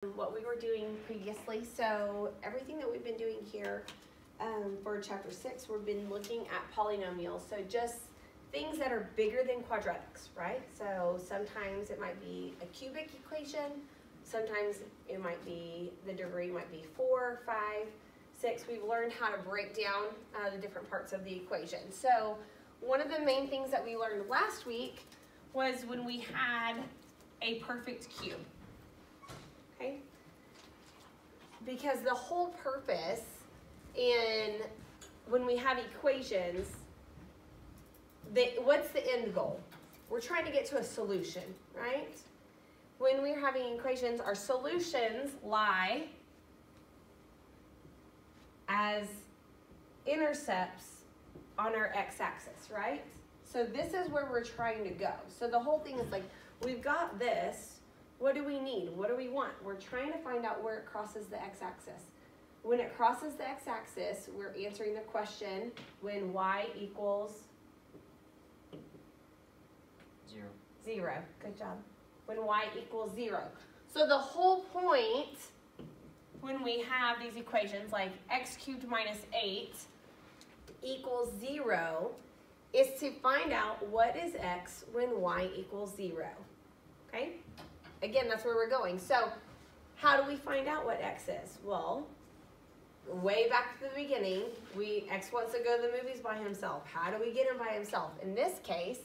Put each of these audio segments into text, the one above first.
what we were doing previously. So everything that we've been doing here for chapter 6, we've been looking at polynomials. So just things that are bigger than quadratics, right? So sometimes it might be a cubic equation. Sometimes it might be, the degree might be 4, 5, 6. We've learned how to break down the different parts of the equation. So one of the main things that we learned last week was when we had a perfect cube. Okay? Because the whole purpose when we have equations, what's the end goal? We're trying to get to a solution, right? When we're having equations, our solutions lie as intercepts on our x-axis, right? So this is where we're trying to go. So the whole thing is like, we've got this. What do we need? What do we want? We're trying to find out where it crosses the x-axis. When it crosses the x-axis, we're answering the question when y equals 0. Good job. When y equals 0. So the whole point when we have these equations like x cubed minus 8 equals 0 is to find out what is x when y equals 0. Okay? Again, that's where we're going. So how do we find out what x is? Well, way back to the beginning, x wants to go to the movies by himself. How do we get him by himself? In this case,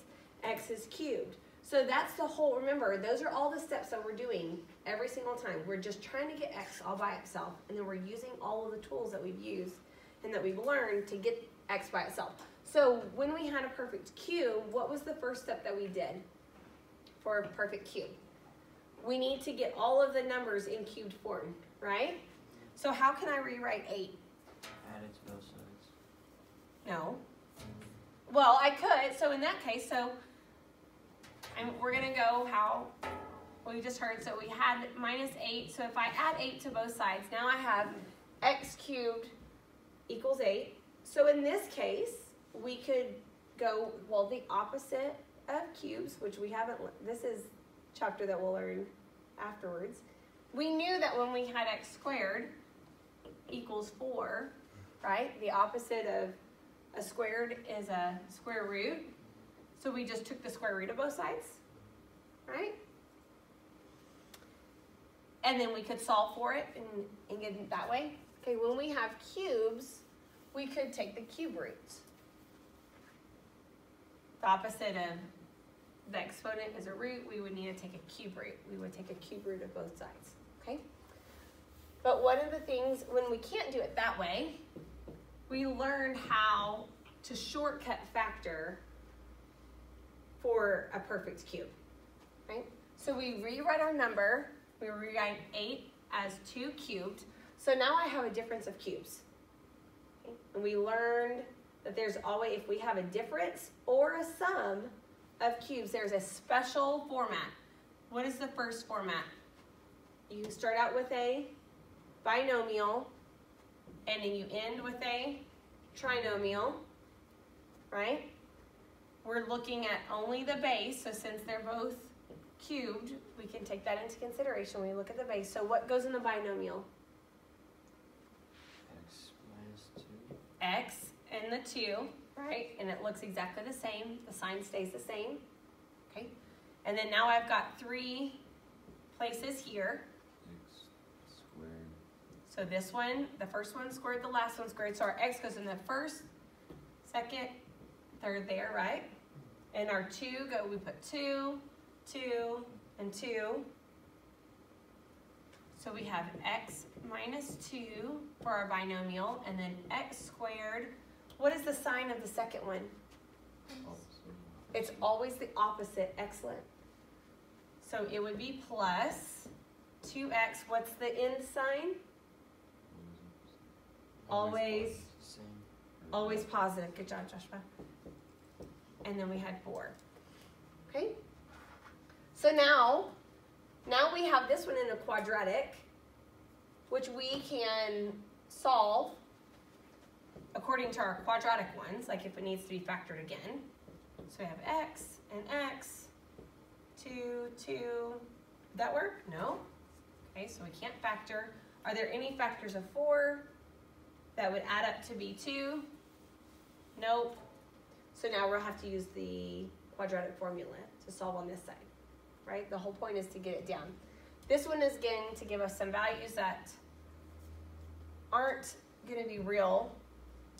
x is cubed. So that's the whole, remember, those are all the steps that we're doing every single time. We're just trying to get x all by itself, and then we're using all of the tools that we've used and that we've learned to get x by itself. So when we had a perfect cube, what was the first step that we did for a perfect cube? We need to get all of the numbers in cubed form, right? So how can I rewrite 8? Add it to both sides. No. Well, I could. So in that case, we're going to go how we just heard. So we had minus 8. So if I add 8 to both sides, now I have x cubed equals 8. So in this case, we could go, well, the opposite of cubes, which we haven't, this is chapter that we'll learn afterwards. We knew that when we had x squared equals 4, right? The opposite of a squared is a square root. So we just took the square root of both sides, right? And then we could solve for it and get it that way. Okay, when we have cubes, we could take the cube roots. The opposite of the exponent is a root, we would need to take a cube root. We would take a cube root of both sides, okay? But one of the things, when we can't do it that way, we learned how to shortcut factor for a perfect cube, right? So we rewrite our number, we rewrite 8 as 2 cubed. So now I have a difference of cubes. Okay? And we learned that there's always, if we have a difference or a sum of cubes, there's a special format. What is the first format? You start out with a binomial, and then you end with a trinomial, right? We're looking at only the base, so since they're both cubed, we can take that into consideration when we look at the base. So what goes in the binomial? X minus 2. X and the 2, right? And it looks exactly the same. The sign stays the same, okay? And then now I've got 3 places here. X squared. So this one, the first one squared, the last one squared. So our x goes in the first, second, third there, right? And our 2 we put 2, 2, and 2. So we have x minus 2 for our binomial, and then x squared. What is the sign of the second one? It's always the opposite. Excellent. So it would be plus 2x. What's the end sign? Always positive. Good job, Joshua. And then we had 4. Okay? So now we have this one in a quadratic, which we can solve according to our quadratic ones, like if it needs to be factored again. So we have x and x, 2, 2. Did that work? No? Okay, so we can't factor. Are there any factors of 4 that would add up to be 2? Nope. So now we'll have to use the quadratic formula to solve on this side, right? The whole point is to get it down. This one is going to give us some values that aren't going to be real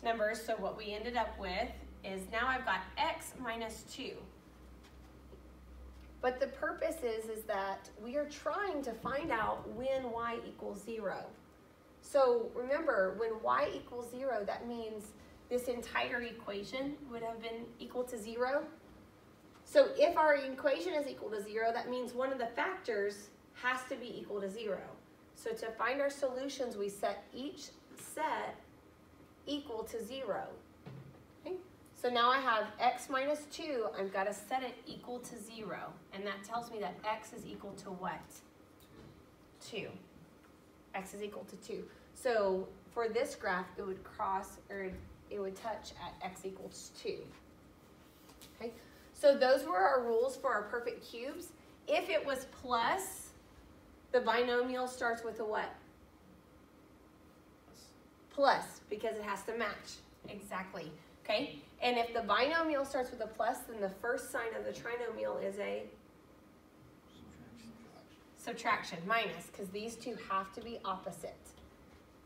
numbers. So what we ended up with is now I've got x minus 2. But the purpose is that we are trying to find out when y equals 0. So remember, when y equals 0, that means this entire equation would have been equal to 0. So if our equation is equal to 0, that means one of the factors has to be equal to 0. So to find our solutions, we set each set equal to 0. Okay? So now I have x minus 2. I've got to set it equal to 0. And that tells me that x is equal to what? 2. X is equal to 2. So for this graph, it would cross, or it would touch at x equals 2. Okay? So those were our rules for our perfect cubes. If it was plus, the binomial starts with a what? Plus, because it has to match. Exactly. Okay? And if the binomial starts with a plus, then the first sign of the trinomial is a subtraction, minus, because these two have to be opposite.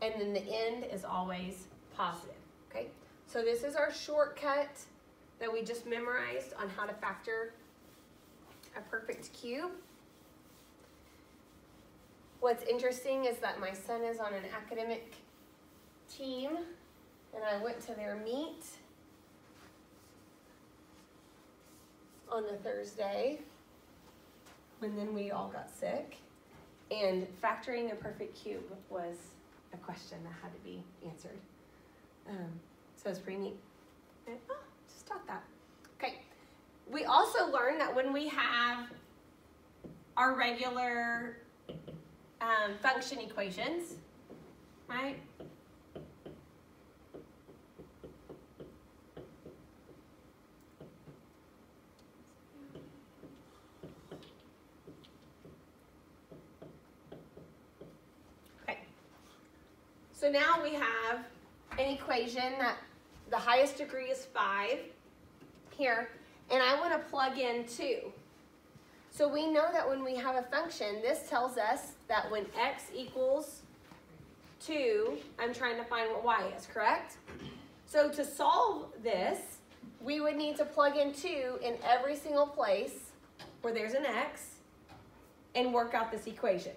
And then the end is always positive. Okay? So this is our shortcut that we just memorized on how to factor a perfect cube. What's interesting is that my son is on an academic team, and I went to their meet on the Thursday, and then we all got sick, and factoring a perfect cube was a question that had to be answered. So it's pretty neat. And, just taught that. Okay. We also learned that when we have our regular function equations, right? Okay. So now we have an equation that the highest degree is 5 here, and I want to plug in 2. So we know that when we have a function, this tells us that when x equals 2, I'm trying to find what y is, correct? So to solve this, we would need to plug in 2 in every single place where there's an x and work out this equation.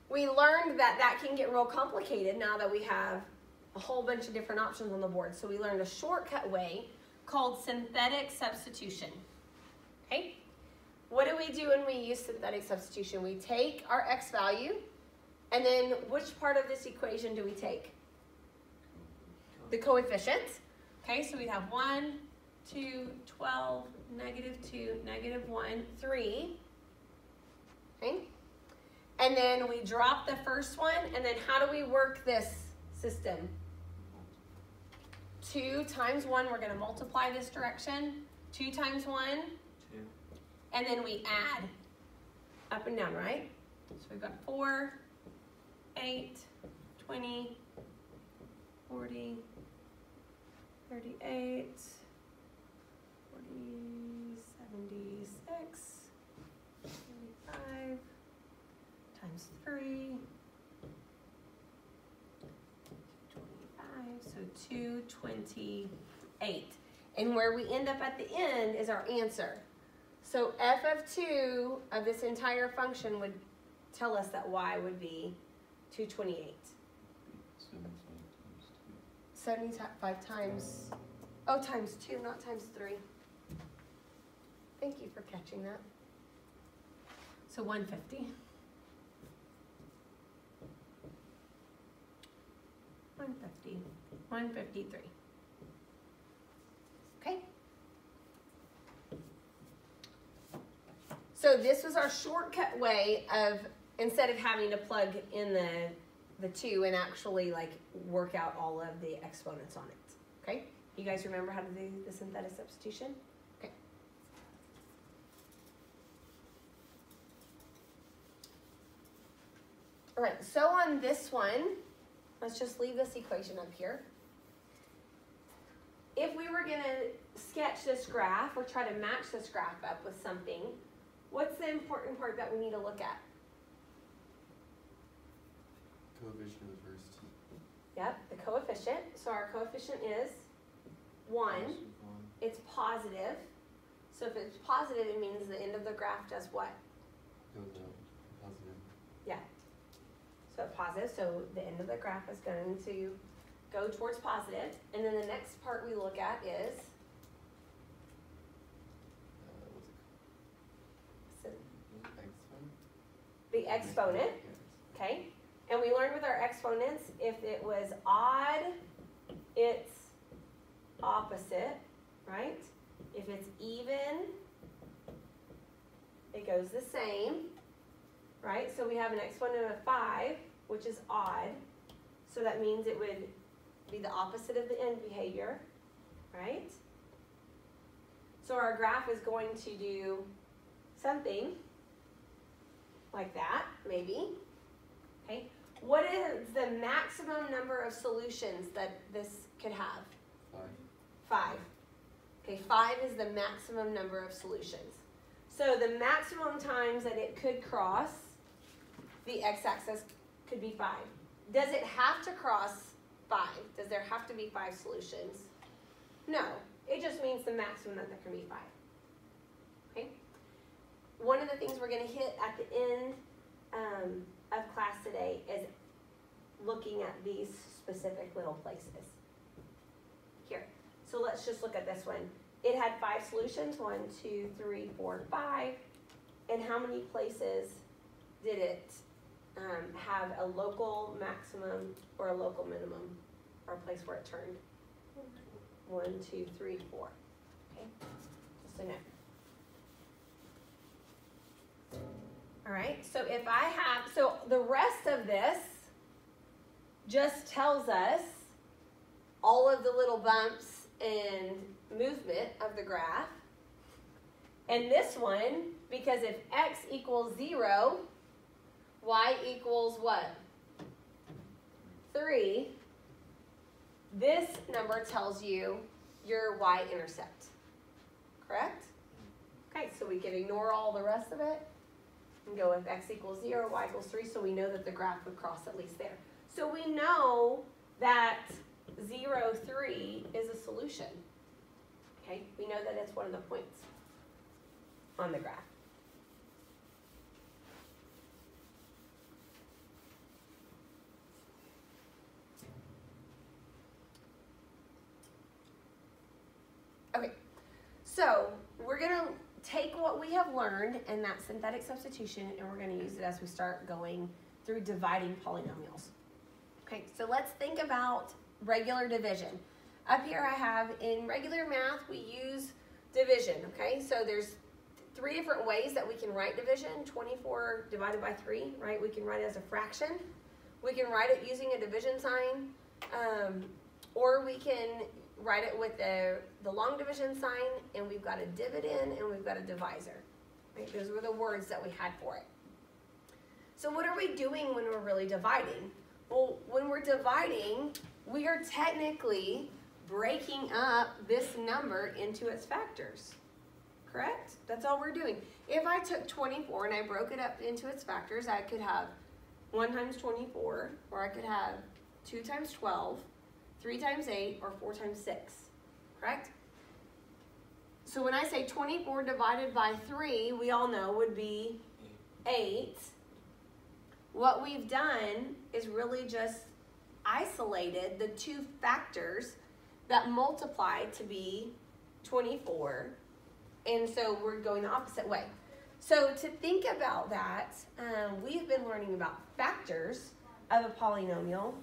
We learned that that can get real complicated now that we have a whole bunch of different options on the board. So we learned a shortcut way called synthetic substitution. Okay? What do we do when we use synthetic substitution? We take our x value, and then which part of this equation do we take? The coefficients. Okay, so we have 1, 2, 12, -2, -1, 3. Okay? And then we drop the first one, and then how do we work this system? 2 times 1, we're going to multiply this direction. 2 times 1. 2. And then we add up and down, right? So we've got 4, 8, 20, 40, 38, 40, 76, 75, times 3, 25, so 228. And where we end up at the end is our answer. So f of 2 of this entire function would tell us that y would be 228. 75 times, oh, times 2, not times 3. Thank you for catching that. So 150. 150, 153. Okay? So this was our shortcut way of, instead of having to plug in the 2 and actually like work out all of the exponents on it. Okay? You guys remember how to do the synthetic substitution? Okay. All right, so on this one, let's just leave this equation up here. If we were going to sketch this graph or try to match this graph up with something, what's the important part that we need to look at? Coefficient of the first two. Yep, the coefficient. So our coefficient is 1. It's positive. So if it's positive, it means the end of the graph does what? Goes up. Positive. Yeah. So positive, so the end of the graph is going to go towards positive. And then the next part we look at is the exponent, okay? And we learned with our exponents, if it was odd, it's opposite, right? If it's even, it goes the same, right? So we have an exponent of 5, which is odd. So that means it would be the opposite of the end behavior, right? So our graph is going to do something like that, maybe. Okay. What is the maximum number of solutions that this could have? 5. Okay, 5 is the maximum number of solutions. So the maximum times that it could cross the x-axis could be 5. Does it have to cross 5? Does there have to be 5 solutions? No. It just means the maximum that there can be 5. Okay? One of the things we're going to hit at the end of class today is looking at these specific little places. Here. So let's just look at this one. It had 5 solutions, 1, 2, 3, 4, 5. And how many places did it have a local maximum or a local minimum, or a place where it turned? 1, 2, 3, 4. Okay, just a note. All right, so if I have, so the rest of this just tells us all of the little bumps and movement of the graph. And this one, because if x equals 0, y equals what? 3. This number tells you your y-intercept, correct? Okay, so we can ignore all the rest of it and go with x equals 0, y equals 3, so we know that the graph would cross at least there. So we know that 0, 3 is a solution. Okay, we know that it's one of the points on the graph. Okay, so we're going to take what we have learned in that synthetic substitution and we're going to use it as we start going through dividing polynomials. Okay, so let's think about regular division. Up here I have, in regular math, we use division, okay? So there's 3 different ways that we can write division. 24 divided by 3, right? We can write it as a fraction. We can write it using a division sign, or we can write it with the long division sign, and we've got a dividend and we've got a divisor. Right? Those were the words that we had for it. So what are we doing when we're really dividing? Well, when we're dividing, we are technically breaking up this number into its factors, correct? That's all we're doing. If I took 24 and I broke it up into its factors, I could have 1 times 24, or I could have 2 times 12, 3 times 8, or 4 times 6, correct? So when I say 24 divided by 3, we all know would be 8. What we've done is really just isolated the 2 factors that multiply to be 24, and so we're going the opposite way. So to think about that, we've been learning about factors of a polynomial.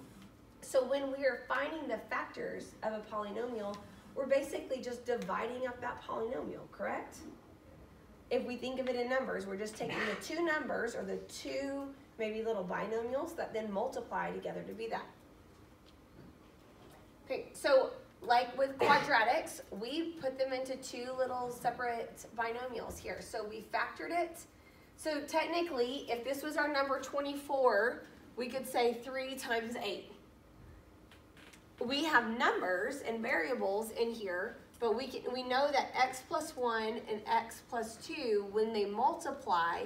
So when we are finding the factors of a polynomial, we're basically just dividing up that polynomial, correct? If we think of it in numbers, we're just taking the 2 numbers, or the 2 maybe little binomials that then multiply together to be that. Okay, so like with quadratics, we put them into 2 little separate binomials here. So we factored it. So technically, if this was our number 24, We could say 3 times 8. We have numbers and variables in here, but we know that x plus 1 and x plus 2, when they multiply,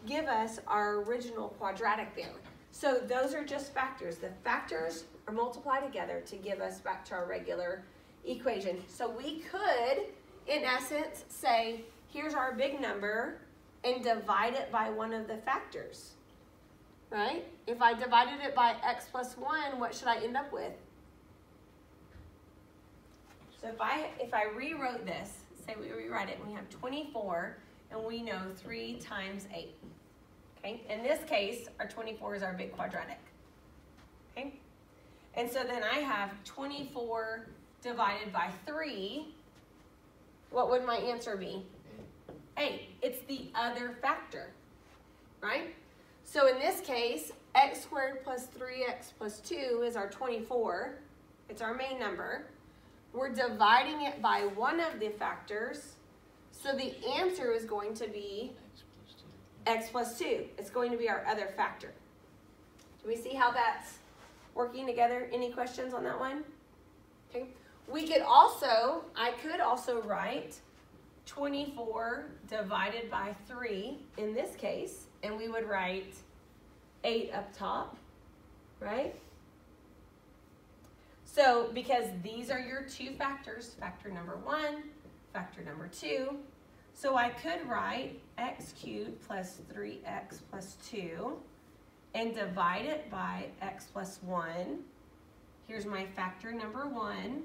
give us our original quadratic there. So those are just factors. The factors are multiplied together to give us back to our regular equation. So we could, in essence, say, here's our big number, and divide it by one of the factors, right? If I divided it by x plus 1, what should I end up with? So if I rewrote this, say we rewrite it, and we have 24, and we know 3 times 8. Okay, in this case, our 24 is our big quadratic. Okay, and so then I have 24 divided by 3. What would my answer be? 8. It's the other factor, right? So in this case, x squared plus 3x plus 2 is our 24. It's our main number. We're dividing it by one of the factors, so the answer is going to be x plus 2. It's going to be our other factor. Do we see how that's working together? Any questions on that one? Okay. I could also write 24 divided by 3 in this case, and we would write 8 up top, right? So, because these are your two factors, factor number 1, factor number 2, so I could write x cubed plus 3x plus 2 and divide it by x plus 1. Here's my factor number 1.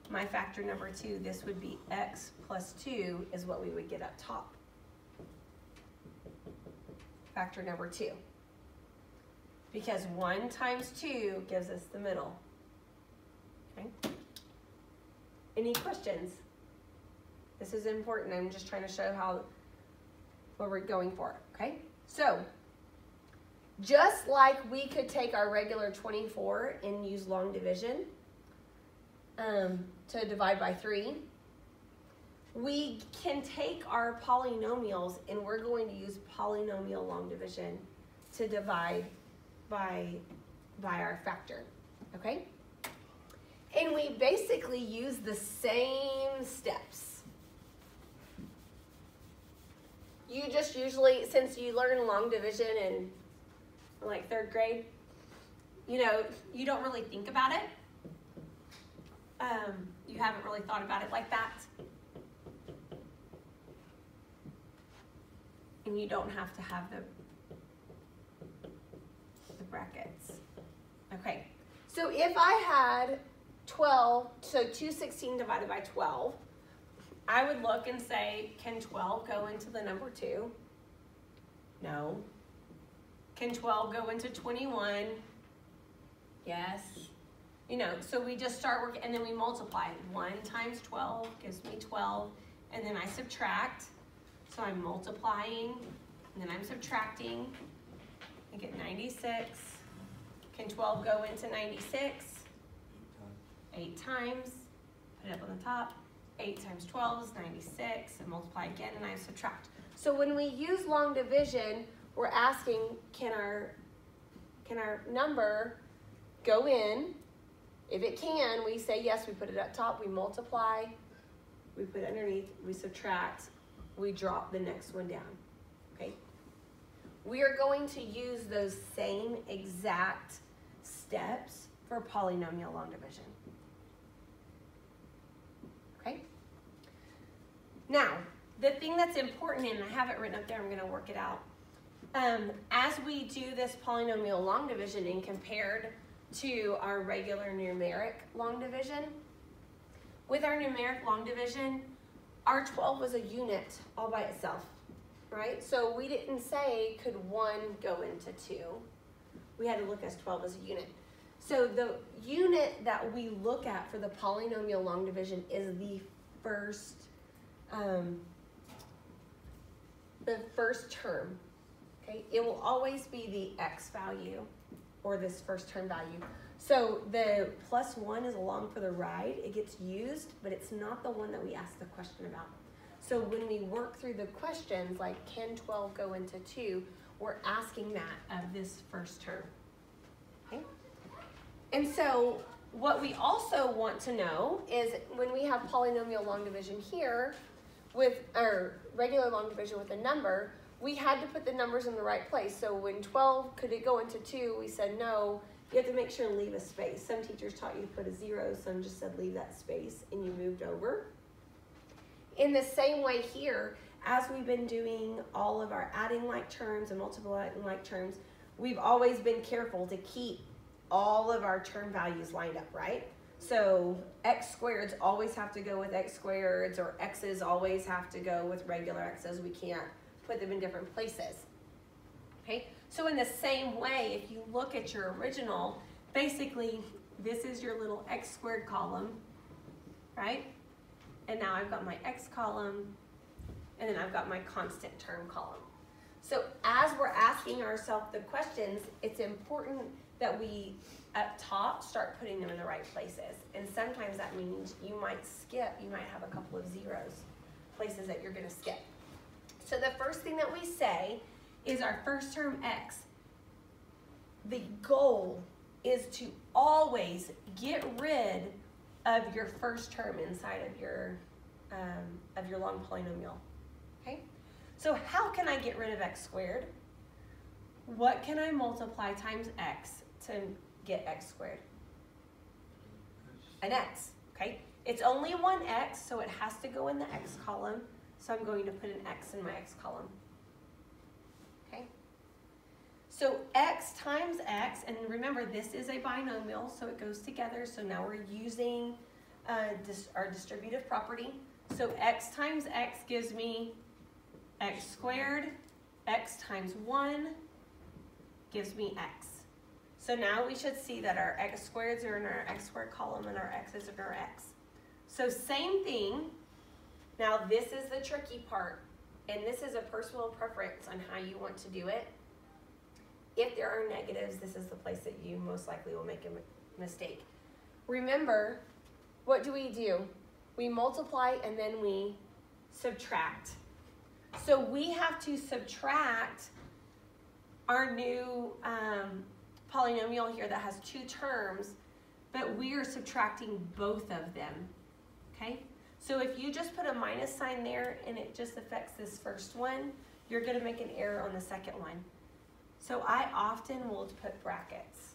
My factor number 2, this would be x plus 2 is what we would get up top. Factor number 2. Because 1 times 2 gives us the middle. Okay. Any questions? This is important. I'm just trying to show what we're going for. Okay. So, just like we could take our regular 24 and use long division to divide by 3, we can take our polynomials and we're going to use polynomial long division to divide by our factor, okay? And we basically use the same steps. You just usually, since you learn long division in like 3rd grade, you know, you don't really think about it. You haven't really thought about it like that. And you don't have to have the brackets. Okay, so if I had 12, so 216 divided by 12, I would look and say, can 12 go into the number 2? No. Can 12 go into 21? Yes. You know, so we just start working, and then we multiply. 1 times 12 gives me 12, and then I subtract. So I'm multiplying, and then I'm subtracting. I get 96. Can 12 go into 96? 8 times. Put it up on the top. 8 times 12 is 96. And multiply again, and I subtract. So when we use long division, we're asking, can our number go in? If it can, we say yes, we put it up top, we multiply, we put it underneath, we subtract, we drop the next one down, okay? We are going to use those same exact steps for polynomial long division, okay? Now, the thing that's important, and I have it written up there, I'm gonna work it out. As we do this polynomial long division and compared to our regular numeric long division, with our numeric long division, our 12 was a unit all by itself, right? So we didn't say, could 1 go into 2? We had to look as 12 as a unit. So the unit that we look at for the polynomial long division is the first term, okay? It will always be the x value, or this first term value. So the plus 1 is along for the ride. It gets used, but it's not the one that we asked the question about. So when we work through the questions, like can 12 go into 2, we're asking that of this first term. Okay? And so what we also want to know is when we have polynomial long division here with our regular long division with a number, we had to put the numbers in the right place. So when 12, could it go into 2? We said no. You have to make sure and leave a space. Some teachers taught you to put a 0, some just said leave that space, and you moved over. In the same way here, as we've been doing all of our adding like terms and multiplying like terms, we've always been careful to keep all of our term values lined up, right? So x squareds always have to go with x squareds, or x's always have to go with regular x's. We can't put them in different places. Okay, so in the same way, if you look at your original, basically this is your little x squared column, right? And now I've got my x column, and then I've got my constant term column. So as we're asking ourselves the questions, it's important that we, up top, start putting them in the right places. And sometimes that means you might skip, you might have a couple of zeros, places that you're gonna skip. So the first thing that we say is our first term x. The goal is to always get rid of your first term inside of your long polynomial, okay? So how can I get rid of x squared? What can I multiply times x to get x squared? An x, okay? It's only one x, so it has to go in the x column. So I'm going to put an x in my x column, okay? So x times x, and remember this is a binomial, so it goes together. So now we're using our distributive property. So x times x gives me x squared. X times 1 gives me x. So now we should see that our x squareds are in our x squared column and our x's are in our x. So same thing. Now this is the tricky part, and this is a personal preference on how you want to do it. If there are negatives, this is the place that you most likely will make a mistake. Remember, what do? We multiply and then we subtract. So we have to subtract our new polynomial here that has 2 terms, but we are subtracting both of them, okay? So if you just put a minus sign there and it just affects this first one, you're gonna make an error on the second one. So I often will put brackets,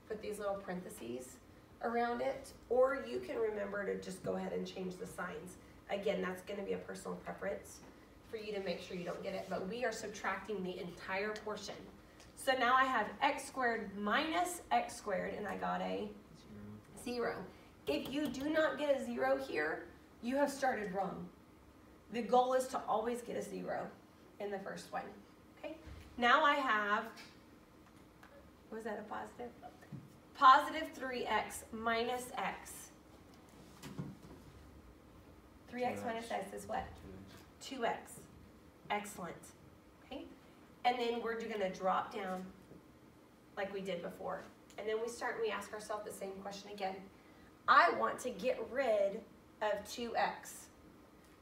put these little parentheses around it, or you can remember to just go ahead and change the signs. Again, that's gonna be a personal preference for you to make sure you don't get it, but we are subtracting the entire portion. So now I have x squared minus x squared, and I got a 0. If you do not get a 0 here, you have started wrong. The goal is to always get a 0 in the first one, okay? Now I have, was that a positive? Positive 3x minus x. 3x minus x is what? 2x. Excellent. Okay? And then we're going to drop down like we did before. And then we ask ourselves the same question again. I want to get rid of 2x.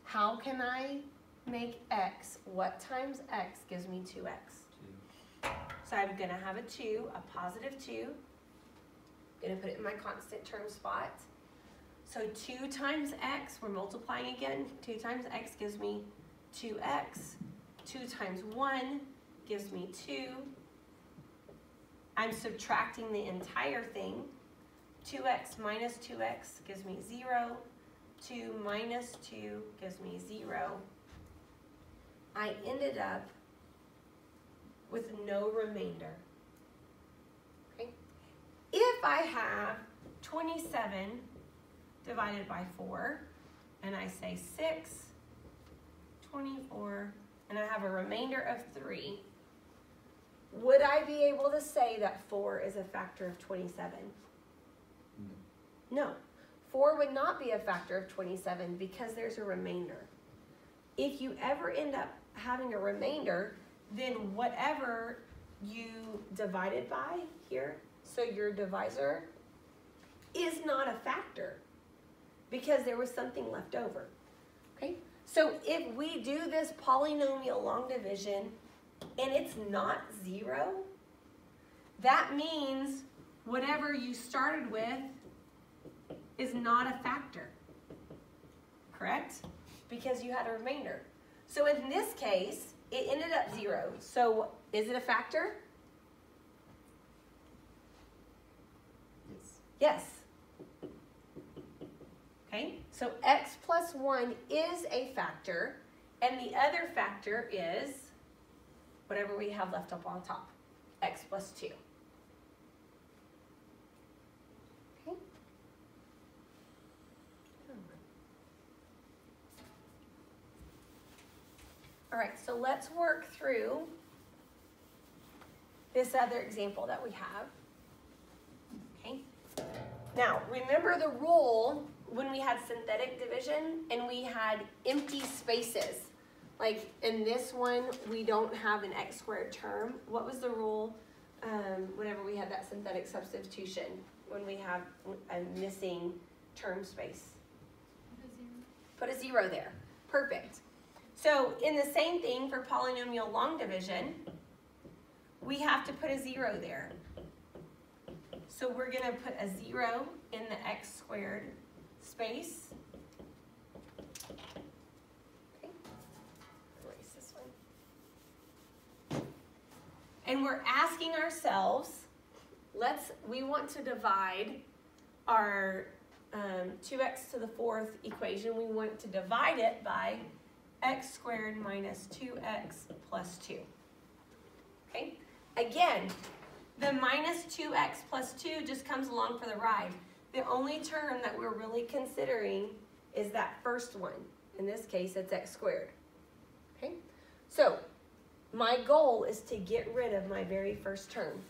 How can I make x? What times x gives me 2x? So I'm going to have a 2, a positive 2. I'm going to put it in my constant term spot. So 2 times x, we're multiplying again. 2 times x gives me 2x. 2 times 1 gives me 2. I'm subtracting the entire thing. 2x minus 2x gives me 0. 2 minus 2 gives me 0. I ended up with no remainder. Okay? If I have 27 divided by 4, and I say 6, 24, and I have a remainder of 3, would I be able to say that 4 is a factor of 27? No. 4 would not be a factor of 27 because there's a remainder. If you ever end up having a remainder, then whatever you divided by here, so your divisor, is not a factor because there was something left over. Okay? So if we do this polynomial long division and it's not 0, that means whatever you started with is not a factor, correct? Because you had a remainder. So in this case, it ended up 0. So is it a factor? Yes. Yes. Okay, so x plus 1 is a factor, and the other factor is whatever we have left up on top, x plus 2. Okay. All right, so let's work through this other example that we have. Okay. Now, remember the rule when we had synthetic division and we had empty spaces. Like in this one, we don't have an x squared term. What was the rule whenever we had that synthetic substitution when we have a missing term space? Put a 0 there. Perfect. So in the same thing for polynomial long division, we have to put a 0 there. So we're going to put a 0 in the x squared space. Okay. Erase this one. And we're asking ourselves, we want to divide our 2x to the 4th equation. We want to divide it by x squared minus 2x plus 2. Okay? Again, the minus 2x plus 2 just comes along for the ride. The only term that we're really considering is that first one. In this case, it's x squared. Okay? So, my goal is to get rid of my very first term.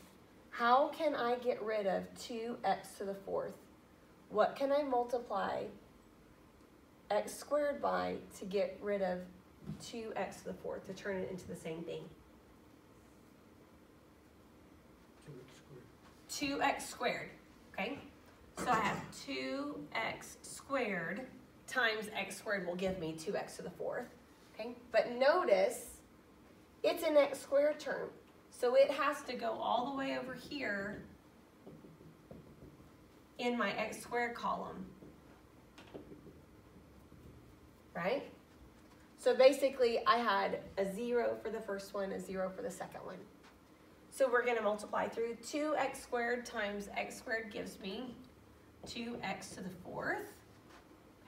How can I get rid of 2x to the 4th? What can I multiply x squared by to get rid of 2x to the 4th, to turn it into the same thing? 2x squared, okay? So I have 2x squared times x squared will give me 2x to the 4th, okay? But notice, it's an x squared term, so it has to go all the way over here in my x squared column, right? So basically, I had a 0 for the first one, a 0 for the second one. So we're going to multiply through. 2x squared times x squared gives me 2x to the 4th.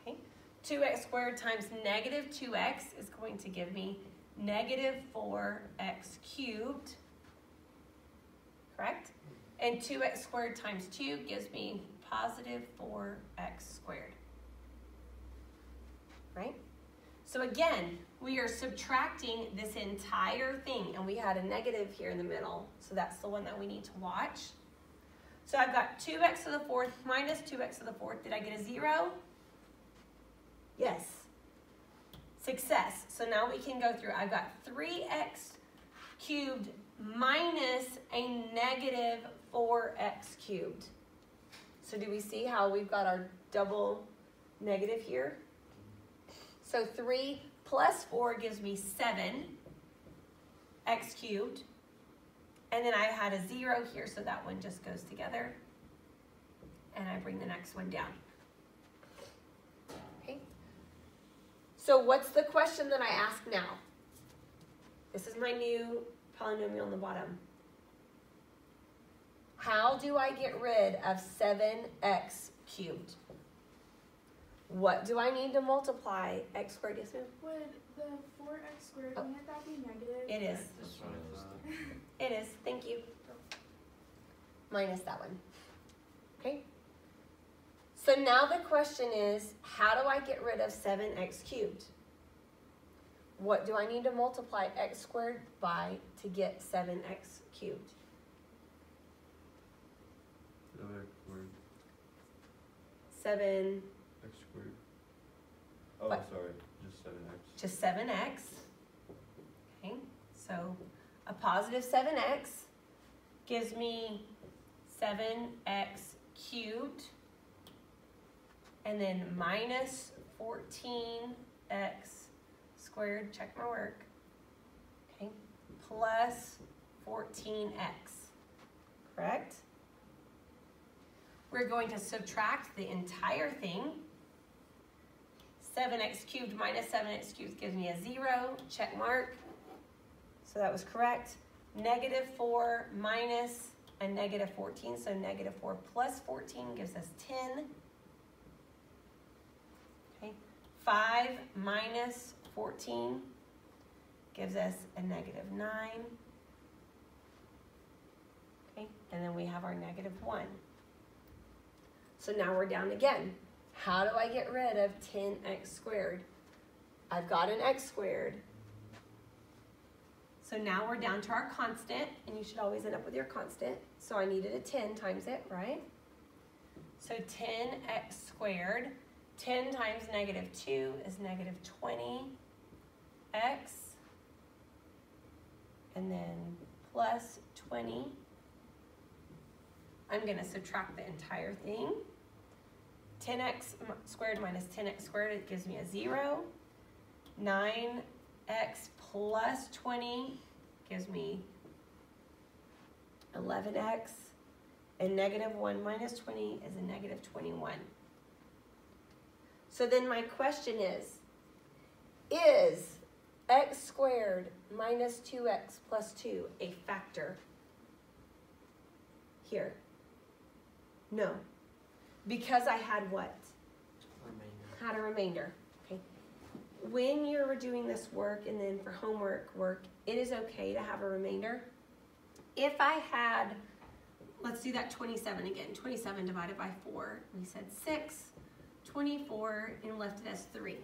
Okay. 2x squared times negative 2x is going to give me negative 4x cubed. Correct? And 2x squared times 2 gives me positive 4x squared. Right? So again, we are subtracting this entire thing, and we had a negative here in the middle, so that's the one that we need to watch. So I've got 2x to the 4th minus 2x to the 4th. Did I get a 0? Yes. Success. So now we can go through. I've got 3x cubed minus a negative 4x cubed. So do we see how we've got our double negative here? So 3 plus 4 gives me 7 x cubed. And then I had a 0 here, so that one just goes together. And I bring the next one down. Okay. So what's the question that I ask now? This is my new polynomial on the bottom. How do I get rid of 7x cubed? What do I need to multiply x squared? Yes, ma'am? Would the 4x squared, wouldn't that be negative? It is. It is. Thank you. Minus that one. Okay? So now the question is, how do I get rid of 7x cubed? What do I need to multiply x squared by to get 7x cubed? Another word. 7... X squared. Oh, What? sorry. Just 7x. Just 7x. Okay, so a positive 7x gives me 7x cubed, and then minus 14x squared, check my work, okay, plus 14x, correct? We're going to subtract the entire thing. 7x cubed minus 7x cubed gives me a 0, check mark. So that was correct. Negative 4 minus a negative 14, so negative 4 plus 14 gives us 10. Okay. 5 minus 14 gives us a negative 9. Okay, and then we have our negative 1. So now we're down again. How do I get rid of 10x squared? I've got an x squared. So now we're down to our constant, and you should always end up with your constant. So I needed a 10 times it, right? So 10x squared, 10 times negative 2 is negative 20x, and then plus 20. I'm going to subtract the entire thing. 10x squared minus 10x squared, it gives me a 0. 9x plus 20 gives me 11x. And negative 1 minus 20 is a negative 21. So then my question is x squared minus 2x plus 2 a factor here? No. Because I had what? Had a remainder. Okay. When you're doing this work and then for homework work, it is okay to have a remainder. If I had, let's do that 27 again. 27 divided by 4. We said 6, 24, and left it as 3.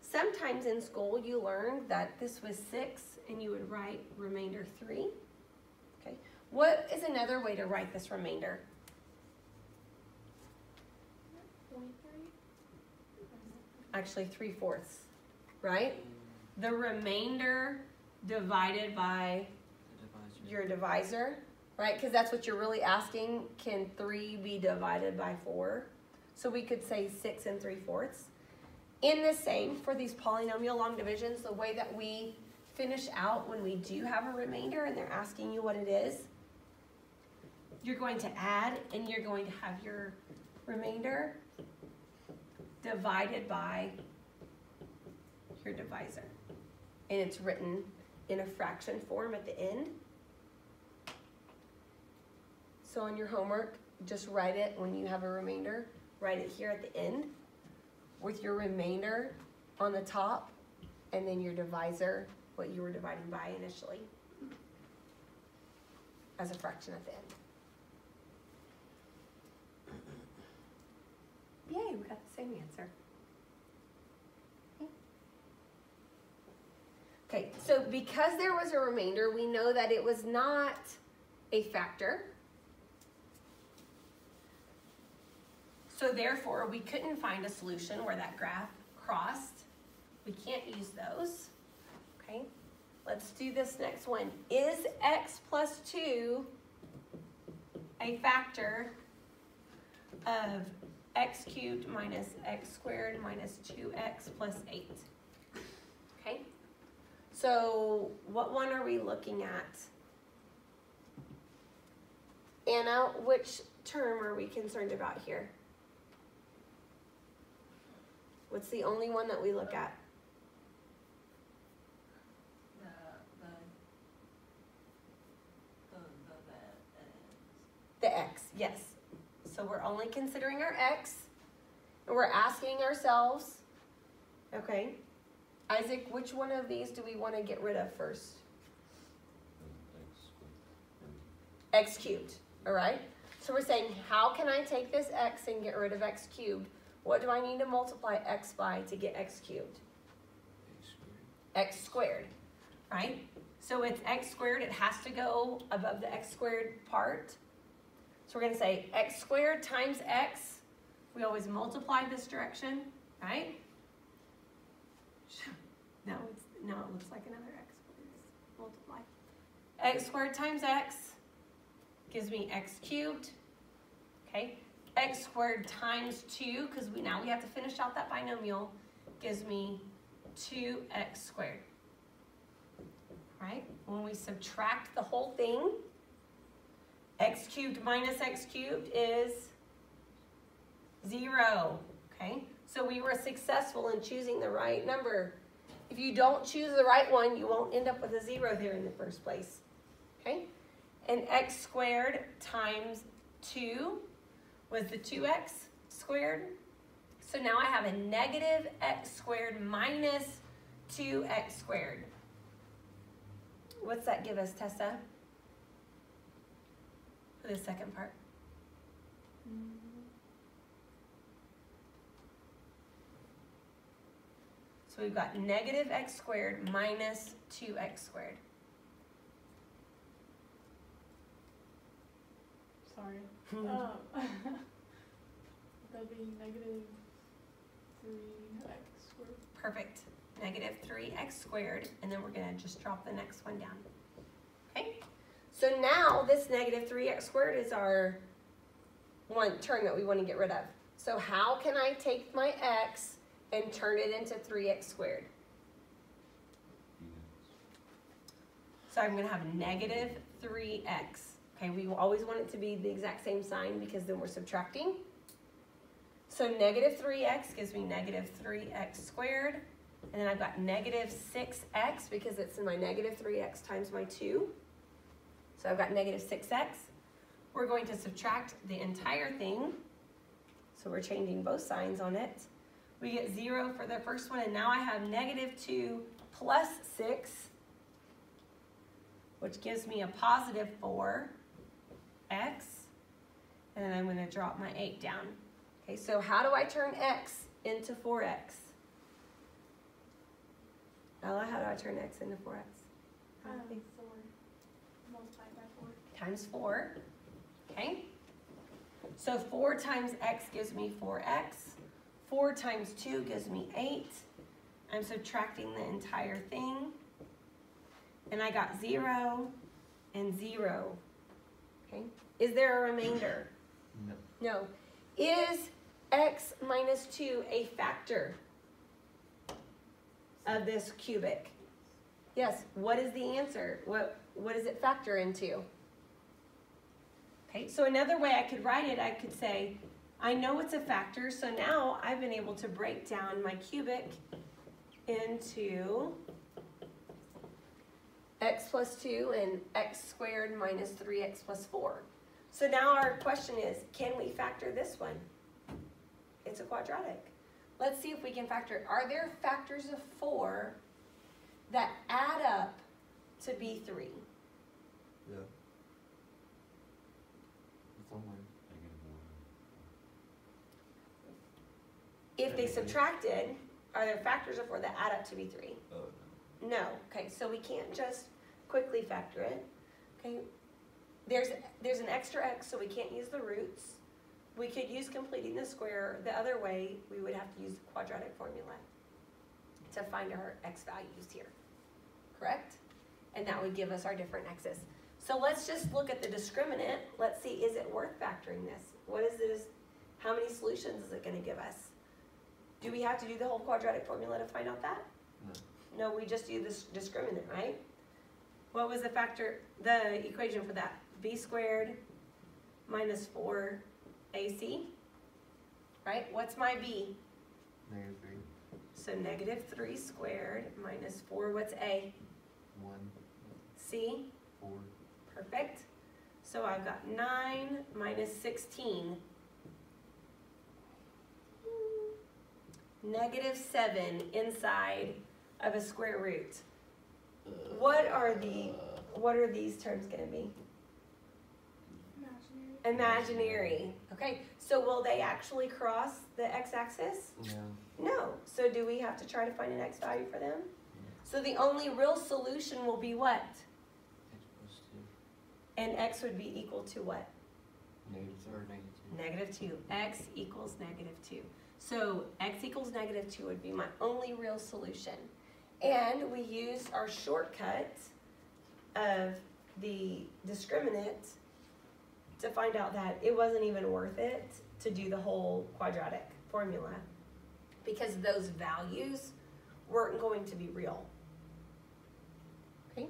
Sometimes in school you learned that this was 6 and you would write remainder 3. Okay. What is another way to write this remainder? 0.3. Actually 3/4, right? The remainder divided by your divisor, right? Because that's what you're really asking. Can 3 be divided by 4? So we could say 6 3/4. In the same, for these polynomial long divisions, the way that we finish out when we do have a remainder and they're asking you what it is, you're going to add and you're going to have your remainder divided by your divisor. And it's written in a fraction form at the end. So on your homework, just write it when you have a remainder. Write it here at the end with your remainder on the top and then your divisor, what you were dividing by initially, as a fraction at the end. Yay, we got the same answer. Okay, so because there was a remainder, we know that it was not a factor. So therefore, we couldn't find a solution where that graph crossed. We can't use those. Okay, let's do this next one. Is x plus 2 a factor of x cubed minus x squared minus 2x plus 8? Okay, so what one are we looking at? Anna, which term are we concerned about here? What's the only one that we look at? The x, yes. So we're only considering our x, and we're asking ourselves, okay, Isaac, which one of these do we want to get rid of first? X cubed, all right? So we're saying, how can I take this x and get rid of x cubed? What do I need to multiply x by to get x cubed? X squared, right? So it's x squared, it has to go above the x squared part. So we're going to say x squared times x. We always multiply this direction, right? Now it looks like another x. Multiply. X squared times x gives me x cubed. Okay. X squared times 2, because now we have to finish out that binomial, gives me 2x squared. right? When we subtract the whole thing, x cubed minus x cubed is 0, okay? So we were successful in choosing the right number. If you don't choose the right one, you won't end up with a 0 there in the first place, okay? And x squared times 2 was the 2x squared. So now I have a negative x squared minus 2x squared. What's that give us, Tessa? For the second part. So we've got negative x squared minus 2x squared. Sorry. That'd be negative 3x squared. Perfect. Negative 3x squared, and then we're going to just drop the next one down. Okay? So now this negative 3x squared is our one term that we want to get rid of. So how can I take my x and turn it into 3x squared? So I'm going to have negative 3x. Okay, we always want it to be the exact same sign because then we're subtracting. So negative 3x gives me negative 3x squared. And then I've got negative 6x because it's in my negative 3x times my 2. So I've got negative 6x. We're going to subtract the entire thing. So we're changing both signs on it. We get 0 for the first one, and now I have negative 2 plus 6, which gives me a positive 4x. And then I'm going to drop my 8 down. Okay, so how do I turn x into 4x? Ella, how do I turn x into 4x? 4 multiplied by 4. Times 4. Okay. So 4 times x gives me 4x. 4 times 2 gives me 8. I'm subtracting the entire thing. And I got 0 and 0. Okay. Is there a remainder? No. No. Is x minus 2 a factor of this cubic? Yes. What is the answer? What does it factor into? Okay, so another way I could write it, I could say, I know it's a factor, so now I've been able to break down my cubic into x plus 2 and x squared minus 3x plus 4. So now our question is, can we factor this one? It's a quadratic. Let's see if we can factor it. Are there factors of 4 that add up to be 3? Yeah. Somewhere. If they subtracted, are there factors of 4 that add up to be 3? Oh, no. No. Okay, so we can't just quickly factor it. Okay, there's an extra x, so we can't use the roots. We could use completing the square. The other way, we would have to use the quadratic formula to find our x values here, correct? And that would give us our different x's. So let's just look at the discriminant. Let's see, is it worth factoring this? What is this? How many solutions is it going to give us? Do we have to do the whole quadratic formula to find out that? No. No, we just do this discriminant, right? What was the the equation for that? B squared minus 4ac, right? What's my b? Negative 3. So negative 3 squared minus 4, what's a? 1. C? 4. Perfect. So I've got 9 minus 16. Negative 7 inside of a square root. What are these terms going to be? Imaginary. Okay, so will they actually cross the x-axis? No. No. So do we have to try to find an x value for them? So the only real solution will be what? X plus 2. And x would be equal to what? Negative 2. -2. X equals -2. So x equals -2 would be my only real solution. And we used our shortcut of the discriminant to find out that it wasn't even worth it to do the whole quadratic formula because those values weren't going to be real. Okay?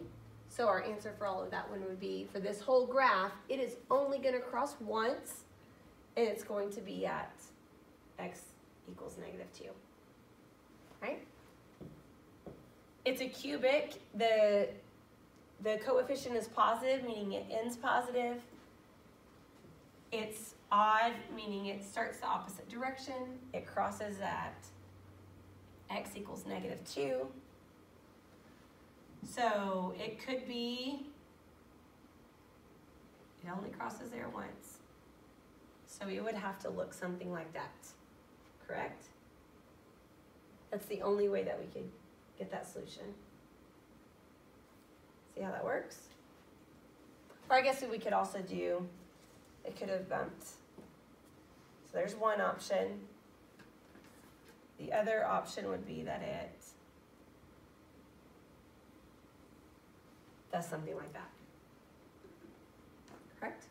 So our answer for all of that one would be, for this whole graph, it is only going to cross once, and it's going to be at x equals -2. Right? It's a cubic. The coefficient is positive, meaning it ends positive. It's odd, meaning it starts the opposite direction. It crosses at x equals -2. So it could be, it only crosses there once. So it would have to look something like that, correct? That's the only way that we could get that solution. See how that works? Or I guess we could also do, it could have bumped. So there's one option. The other option would be that it does something like that. Correct?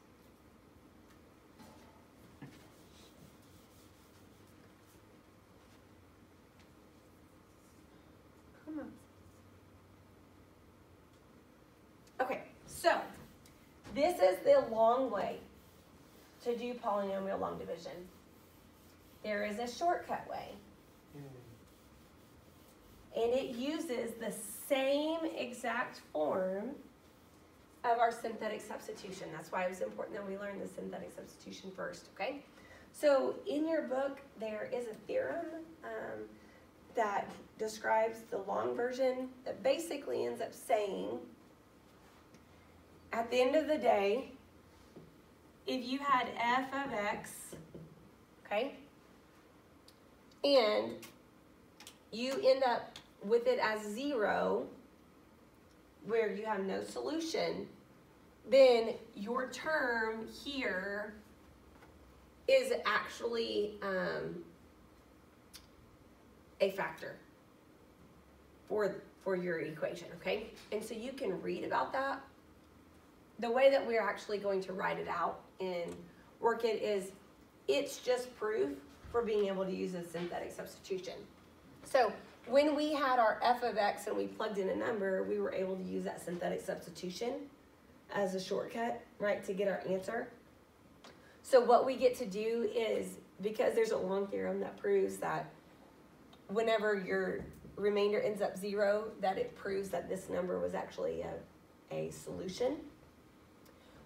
Come on. Okay, so this is the long way to do polynomial long division. There is a shortcut way. And it uses the same exact form of our synthetic substitution. That's why it was important that we learn the synthetic substitution first, okay? So in your book, there is a theorem that describes the long version that basically ends up saying, at the end of the day, if you had f of x, okay, and you end up with it as 0, where you have no solution, then your term here is actually a factor for your equation, okay? And so you can read about that. The way that we're actually going to write it out and work it is, it's just proof for being able to use a synthetic substitution. So when we had our f of x and we plugged in a number, we were able to use that synthetic substitution as a shortcut, right, to get our answer. So what we get to do is, because there's a long theorem that proves that whenever your remainder ends up 0, that it proves that this number was actually a solution.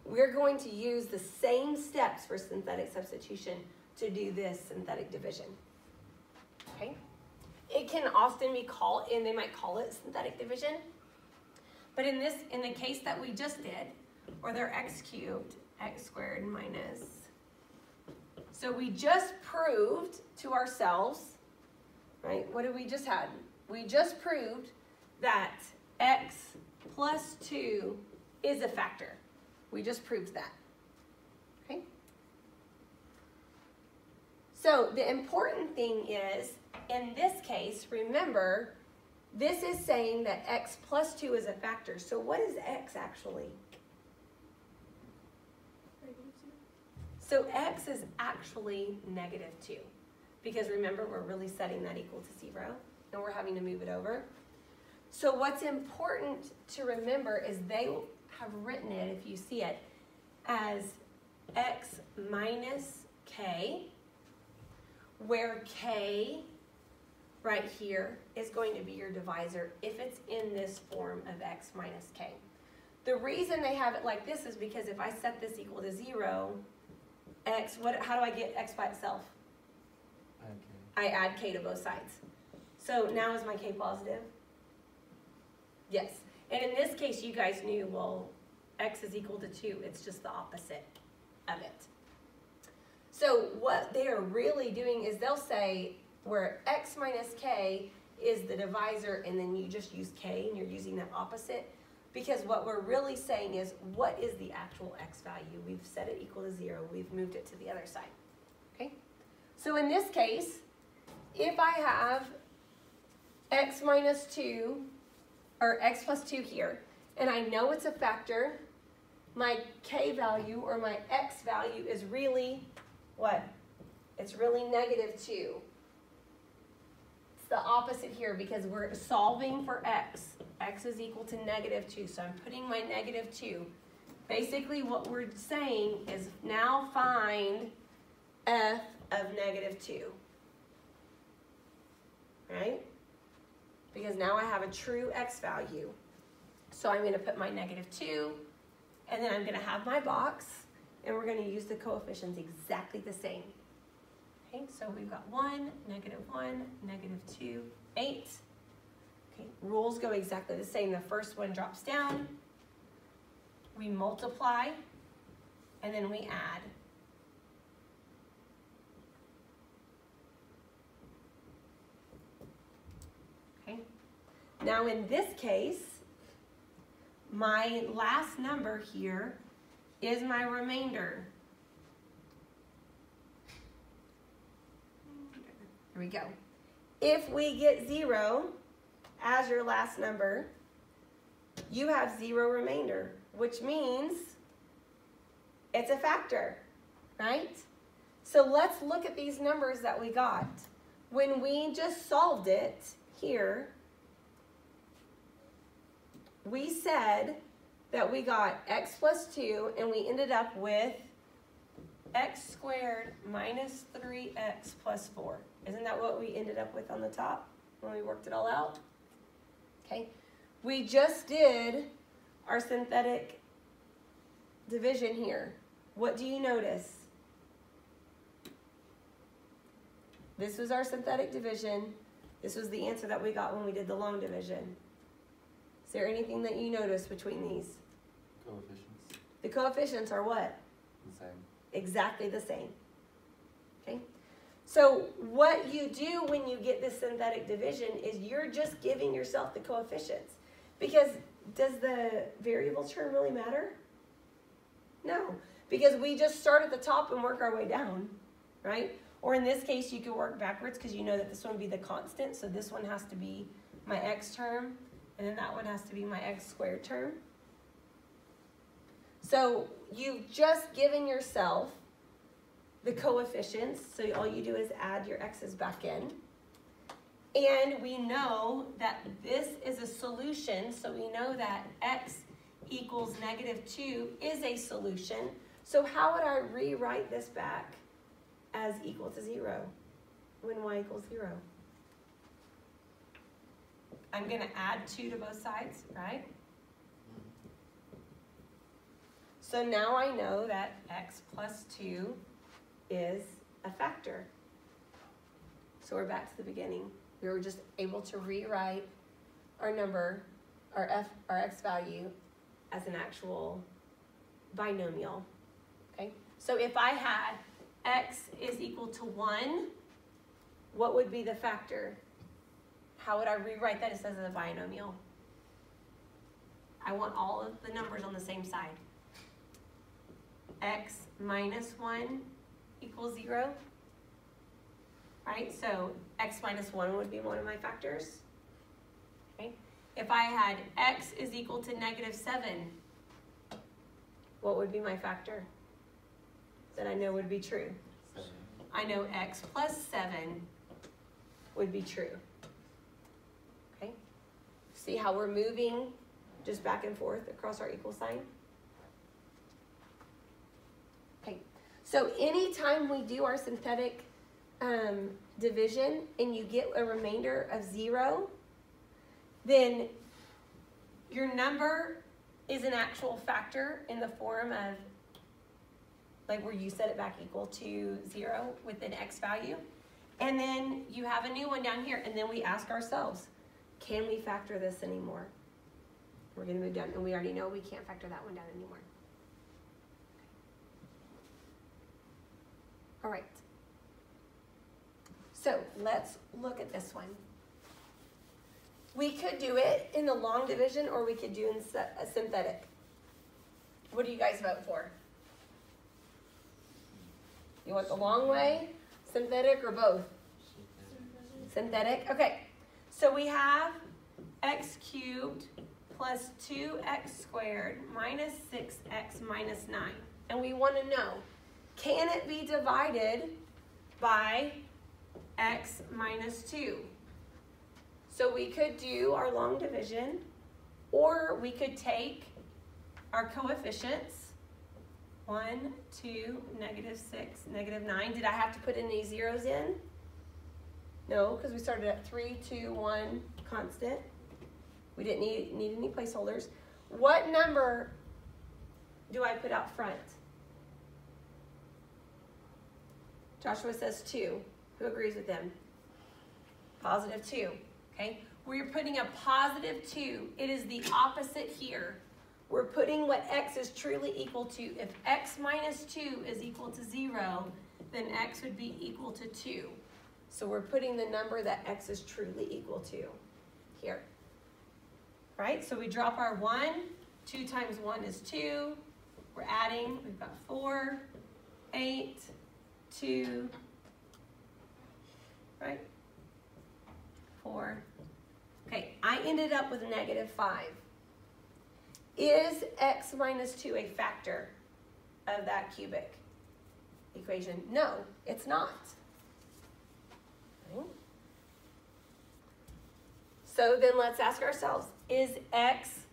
We're going to use the same steps for synthetic substitution to do this synthetic division, okay? It can often be called, and they might call it synthetic division, but in the case that we just did, or they're x cubed, x squared minus. So we just proved to ourselves, right? What did we just had? We just proved that x plus 2 is a factor. We just proved that, okay? So the important thing is, in this case, remember, this is saying that x plus 2 is a factor. So what is x actually? So x is actually -2. Because remember, we're really setting that equal to 0, and we're having to move it over. So what's important to remember is they have written it, if you see it, as x minus k, where k right here is going to be your divisor if it's in this form of x minus k. The reason they have it like this is because if I set this equal to 0, x, how do I get x by itself? Okay. I add k to both sides. So now is my k positive? Yes. And in this case, you guys knew, well, x is equal to 2. It's just the opposite of it. So what they are really doing is they'll say where x minus k is the divisor, and then you just use k, and you're using that opposite. Because what we're really saying is, what is the actual x value? We've set it equal to 0. We've moved it to the other side. Okay? So in this case, if I have x minus 2, or x plus 2 here, and I know it's a factor, my k value, or my x value, is really what? It's really -2. It's the opposite here because we're solving for x. x is equal to -2. So I'm putting my -2. Basically what we're saying is now find f of -2. Right? Because now I have a true x value. So I'm going to put my -2, and then I'm going to have my box, and we're going to use the coefficients exactly the same. Okay, so we've got 1, -1, -2, 8. Okay, rules go exactly the same. The first one drops down. We multiply, and then we add. Okay. Now in this case, my last number here is my remainder. Here we go. If we get 0 as your last number, you have 0 remainder, which means it's a factor, right? So let's look at these numbers that we got. When we just solved it here, we said that we got x plus 2, and we ended up with x squared minus 3x plus 4. Isn't that what we ended up with on the top when we worked it all out? Okay. We just did our synthetic division here. What do you notice? This was our synthetic division. This was the answer that we got when we did the long division. Is there anything that you notice between these? Coefficients. The coefficients are what? The same. Exactly the same. Okay? So what you do when you get this synthetic division is you're just giving yourself the coefficients. Because does the variable term really matter? No. Because we just start at the top and work our way down, right? Or in this case, you could work backwards because you know that this one would be the constant. So this one has to be my x term, and then that one has to be my x squared term. So you've just given yourself the coefficients, so all you do is add your x's back in. And we know that this is a solution, so we know that x equals -2 is a solution. So how would I rewrite this back as equal to 0 when y equals 0? I'm going to add 2 to both sides, right? So now I know that x plus 2 is a factor. So we're back to the beginning. We were just able to rewrite our number, our x value, as an actual binomial. Okay? So if I had x is equal to 1, what would be the factor? How would I rewrite that as a binomial? I want all of the numbers on the same side. X minus 1 equals 0. Right? So x minus 1 would be one of my factors. Okay? If I had x is equal to -7, what would be my factor that I know would be true? 7. I know x plus 7 would be true. Okay? See how we're moving just back and forth across our equal sign? Okay. So anytime we do our synthetic division and you get a remainder of 0, then your number is an actual factor in the form of, like where you set it back equal to 0 with an x value. And then you have a new one down here, and then we ask ourselves, can we factor this anymore? We're going to move down, and we already know we can't factor that one down anymore. All right. So let's look at this one. We could do it in the long division, or we could do in a synthetic. What do you guys vote for? You want the long way, synthetic, or both? Synthetic. Okay. So we have x cubed plus 2x squared minus 6x minus 9. And we want to know, can it be divided by x minus 2? So we could do our long division, Or we could take our coefficients, 1, 2, -6, -9. Did I have to put any zeros in? No, because we started at 3, 2, 1, constant. We didn't need any placeholders. What number do I put out front? Joshua says 2. Who agrees with them? Positive 2. Okay? We're putting a positive 2. It is the opposite here. We're putting what x is truly equal to. If x minus 2 is equal to 0, then x would be equal to 2. So we're putting the number that x is truly equal to here. Right? So we drop our 1. 2 times 1 is 2. We're adding. We've got 4, 8, 2, right? 4. Okay, I ended up with -5. Is x minus 2 a factor of that cubic equation? No, it's not. Okay. So then let's ask ourselves, is x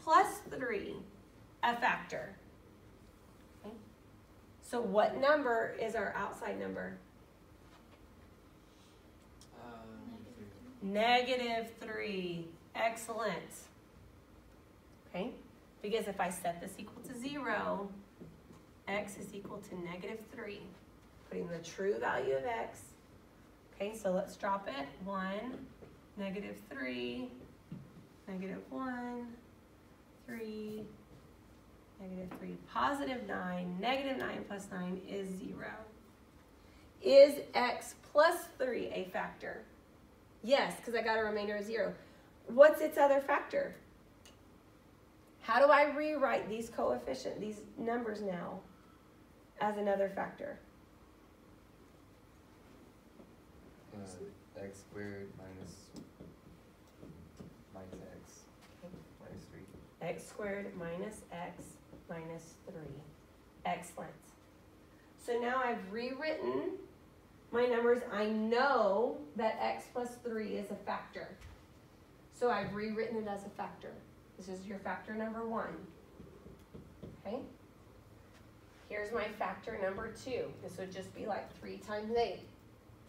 plus 3 a factor? Okay. So what number is our outside number? -3. Excellent. Okay, because if I set this equal to 0, x is equal to -3. Putting the true value of x. Okay, so let's drop it. 1, -3, -1, 3, -3, +9. -9 plus 9 is 0. Is x plus 3 a factor? Yes, because I got a remainder of 0. What's its other factor? How do I rewrite these coefficients, these numbers now, as another factor? X squared minus x minus 3. X squared minus x minus 3. Excellent. So now I've rewritten my numbers. I know that x plus 3 is a factor. So I've rewritten it as a factor. This is your factor number 1. Okay? Here's my factor number 2. This would just be like 3 times 8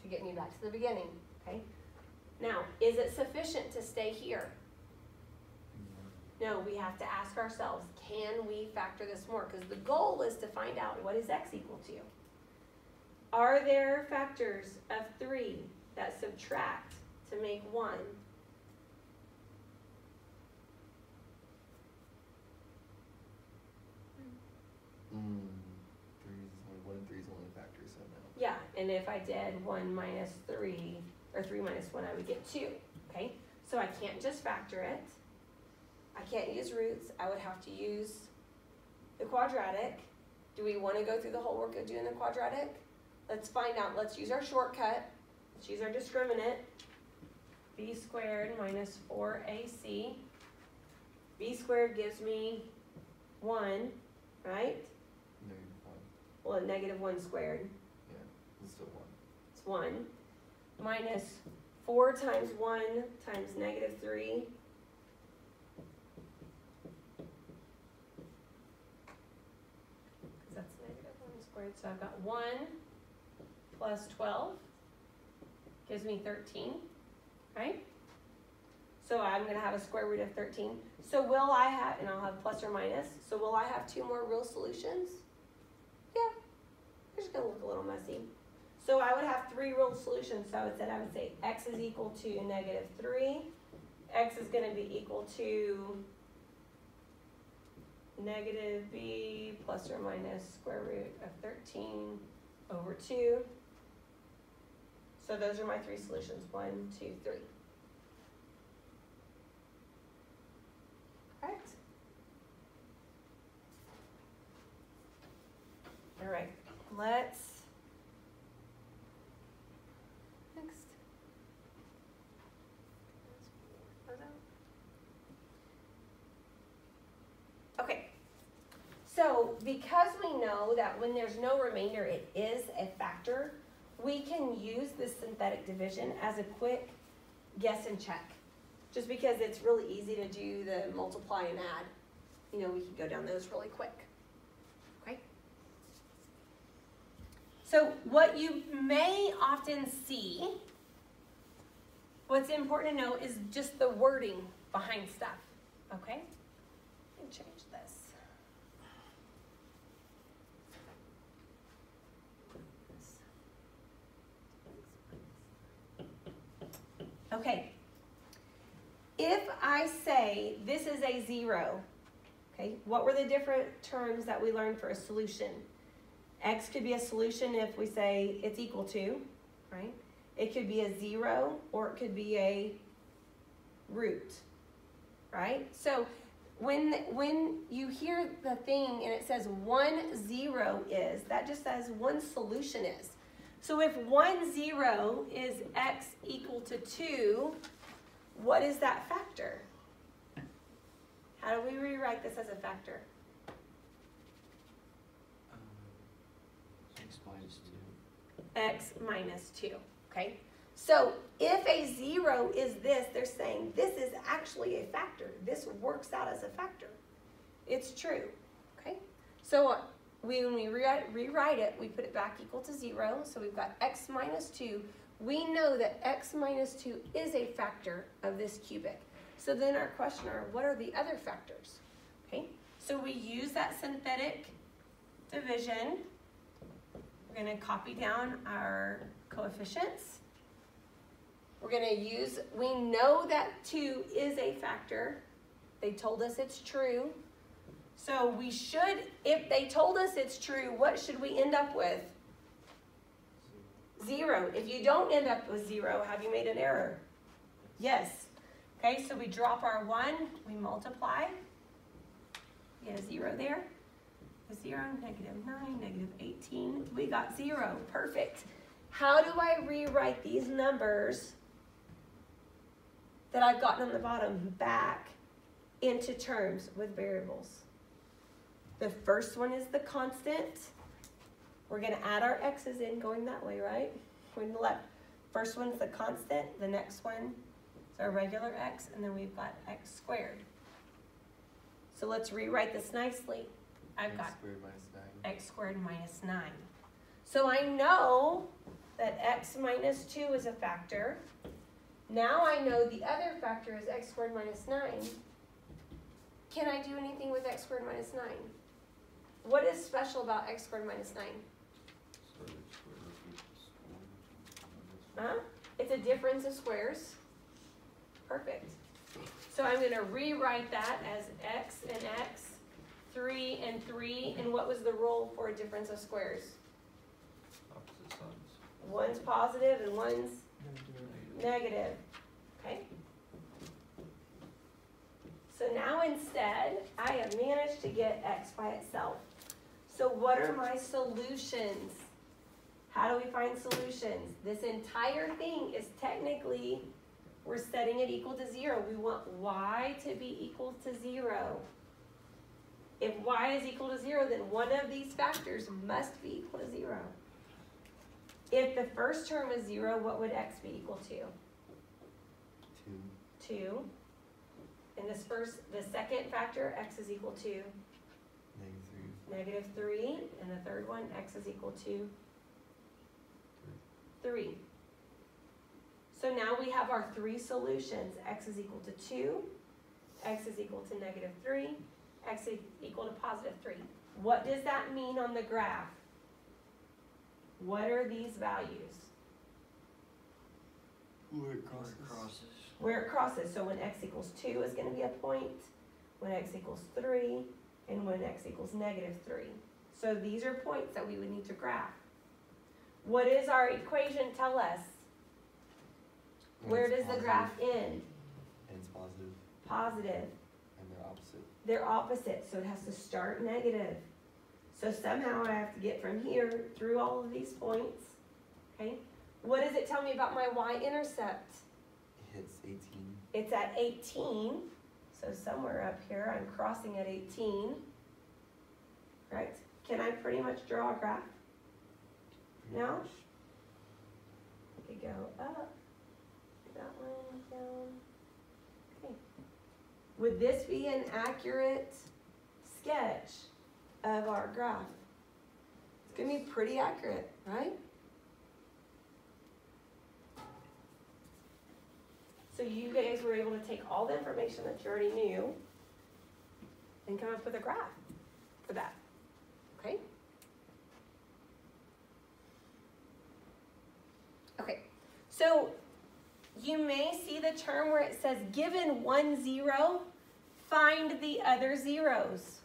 to get me back to the beginning. Okay? Now, is it sufficient to stay here? No, we have to ask ourselves, can we factor this more? Because the goal is to find out what is x equal to. Are there factors of 3 that subtract to make 1? One and 3 is only a factor, so no. Yeah, and if I did 1 minus 3, or 3 minus 1, I would get 2. Okay, so I can't just factor it. I can't use roots. I would have to use the quadratic. Do we want to go through the whole work of doing the quadratic? Let's find out. Let's use our shortcut. Let's use our discriminant. B squared minus 4ac. B squared gives me 1, right? Well, -1 squared. Yeah, it's still 1. It's 1. Minus 4 times 1 times -3. Because that's -1 squared. So I've got 1 plus 12 gives me 13, right? So I'm going to have a square root of 13. So will I have, and I'll have plus or minus, so will I have 2 more real solutions? Yeah, they're just going to look a little messy. So I would have 3 real solutions. So I would say x is equal to -3. X is going to be equal to -b plus or minus square root of 13 over 2. So those are my 3 solutions. 1, 2, 3. Correct? All right, let's next. Okay, so because we know that when there's no remainder, it is a factor, we can use this synthetic division as a quick guess and check. just because it's really easy to do the multiply and add. You know, we can go down those really quick. Okay? So what you may often see, what's important to know is just the wording behind stuff. Okay? Let me change this. Okay, if I say this is a 0, okay, what were the different terms that we learned for a solution? X could be a solution if we say it's equal to, right? It could be a 0 or it could be a root, right? So when you hear the thing and it says 1, 0 is, that just says one solution is. So if 1, 0 is x equal to 2, what is that factor? How do we rewrite this as a factor? X minus 2. X minus 2, okay? So if a 0 is this, they're saying this is actually a factor. This works out as a factor. It's true, okay? So when we rewrite it, we put it back equal to 0. So we've got x minus 2. We know that x minus 2 is a factor of this cubic. So then our question are, what are the other factors? Okay, so we use that synthetic division. We're going to copy down our coefficients. We're going to use, we know that 2 is a factor. They told us it's true. So we should, if they told us it's true, what should we end up with? 0. If you don't end up with 0, have you made an error? Yes. Okay, so we drop our 1, we multiply. We have 0 there. A 0, -9, -18. We got 0. Perfect. How do I rewrite these numbers that I've gotten on the bottom back into terms with variables? The first one is the constant. We're going to add our x's in going that way, right? Going to the left. First one's the constant. The next one is our regular x. And then we've got x squared. So let's rewrite this nicely. I've got X squared minus 9. x squared minus 9. So I know that x minus 2 is a factor. Now I know the other factor is x squared minus 9. Can I do anything with x squared minus 9? What is special about x squared minus 9? It's a difference of squares. Perfect. So I'm going to rewrite that as x and x, 3 and 3. And what was the rule for a difference of squares? Opposite sides. One's positive and one's negative. Okay? So now instead, I have managed to get x by itself. So what are my solutions? How do we find solutions? This entire thing is technically, we're setting it equal to 0. We want y to be equal to 0. If y is equal to 0, then one of these factors must be equal to 0. If the first term is 0, what would x be equal to? 2. 2. And the second factor, x is equal to -3. And the third one, x is equal to 3. So now we have our 3 solutions. X is equal to 2, x is equal to -3, x is equal to +3. What does that mean on the graph? What are these values? Where it crosses. Where it crosses. So when x equals 2 is going to be a point, when x equals 3, and when x equals -3. So these are points that we would need to graph. What does our equation tell us? Where does the graph end? And it's positive. Positive. And they're opposite. They're opposite, so it has to start negative. So somehow I have to get from here through all of these points. Okay? What does it tell me about my y-intercept? It hits 18. It's at 18. So somewhere up here, I'm crossing at 18. Right? Can I pretty much draw a graph? No? I could go up, that one down, Would this be an accurate sketch of our graph? It's going to be pretty accurate, right? So you guys were able to take all the information that you already knew and come up with a graph for that, okay? Okay, so you may see the term where it says, given 1 0, find the other zeros.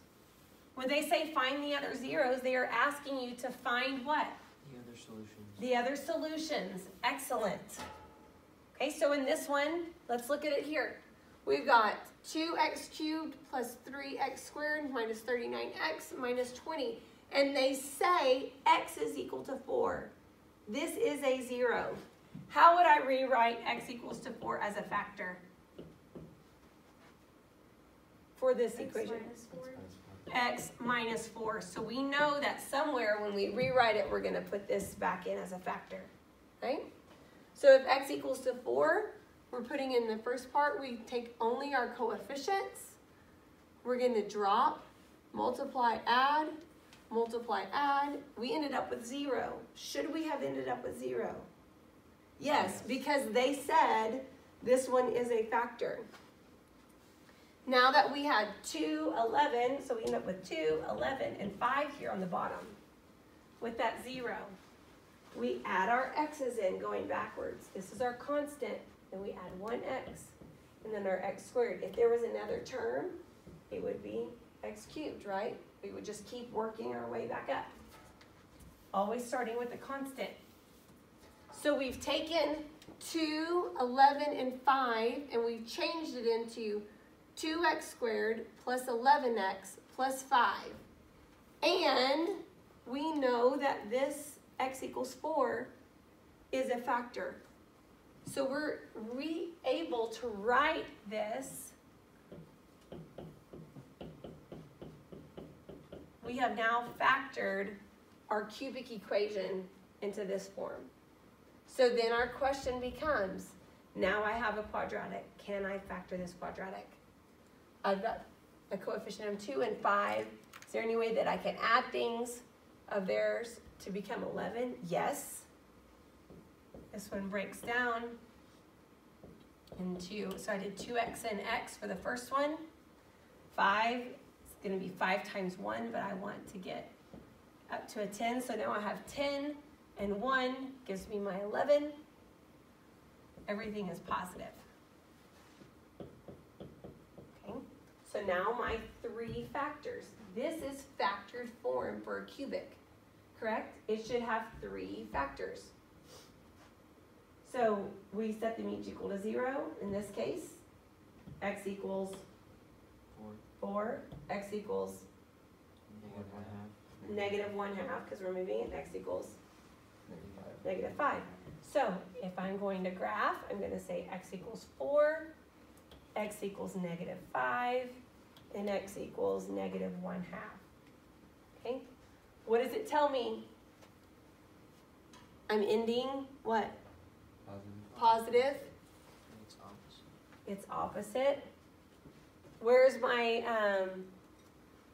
When they say find the other zeros, they are asking you to find what? The other solutions. The other solutions. Excellent. Okay, so in this one, let's look at it here. We've got 2x cubed plus 3x squared minus 39x minus 20. And they say x is equal to 4. This is a 0. How would I rewrite x equals to 4 as a factor for this equation? X minus 4. So we know that somewhere when we rewrite it, we're going to put this back in as a factor, right? So if x equals to 4, we're putting in the first part, we take only our coefficients. We're going to drop, multiply, add. We ended up with 0. Should we have ended up with 0? Yes, because they said this one is a factor. Now that we had 2, 11, so we end up with 2, 11, and 5 here on the bottom with that 0. We add our x's in going backwards. This is our constant, and we add 1x, and then our x squared. If there was another term, it would be x cubed, right? We would just keep working our way back up. Always starting with the constant. So we've taken 2, 11, and 5, and we've changed it into 2x squared plus 11x plus 5. And we know that this x equals 4 is a factor. So we're able to write this. We have now factored our cubic equation into this form. So then our question becomes, now I have a quadratic. Can I factor this quadratic? I've got a coefficient of 2 and 5. Is there any way that I can add things of theirs to become 11? Yes. This one breaks down into, so I did 2x and x for the first one. 5, it's going to be 5 times 1, but I want to get up to a 10. So now I have 10 and 1 gives me my 11. Everything is positive. Okay, so now my 3 factors. This is factored form for a cubic, correct? It should have 3 factors. So we set them each equal to 0 in this case. X equals 4. X equals negative 1/2 because we're moving it. X equals negative 5. So if I'm going to graph, I'm going to say x equals 4, x equals negative 5, and x equals negative 1/2. Okay? What does it tell me? I'm ending what? Positive. It's opposite. It's opposite. Where's my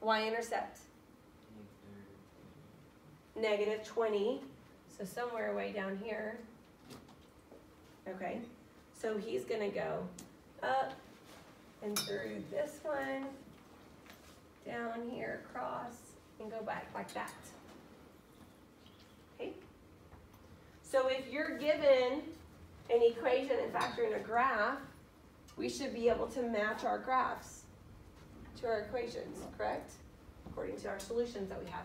y-intercept? Negative 20. So somewhere way down here. Okay. So he's going to go up and through this one, down here across, and go back like that. Okay? So if you're given an equation and factor in a graph, we should be able to match our graphs to our equations, correct? According to our solutions that we have.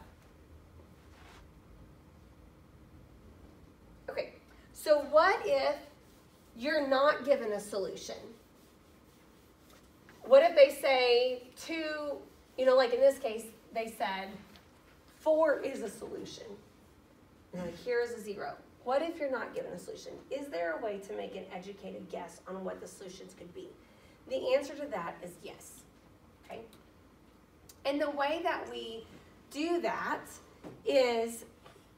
Okay, so what if you're not given a solution? What if they say 2, like in this case, they said 4 is a solution. And like here is a 0. What if you're not given a solution? Is there a way to make an educated guess on what the solutions could be? The answer to that is yes. Okay? And the way that we do that is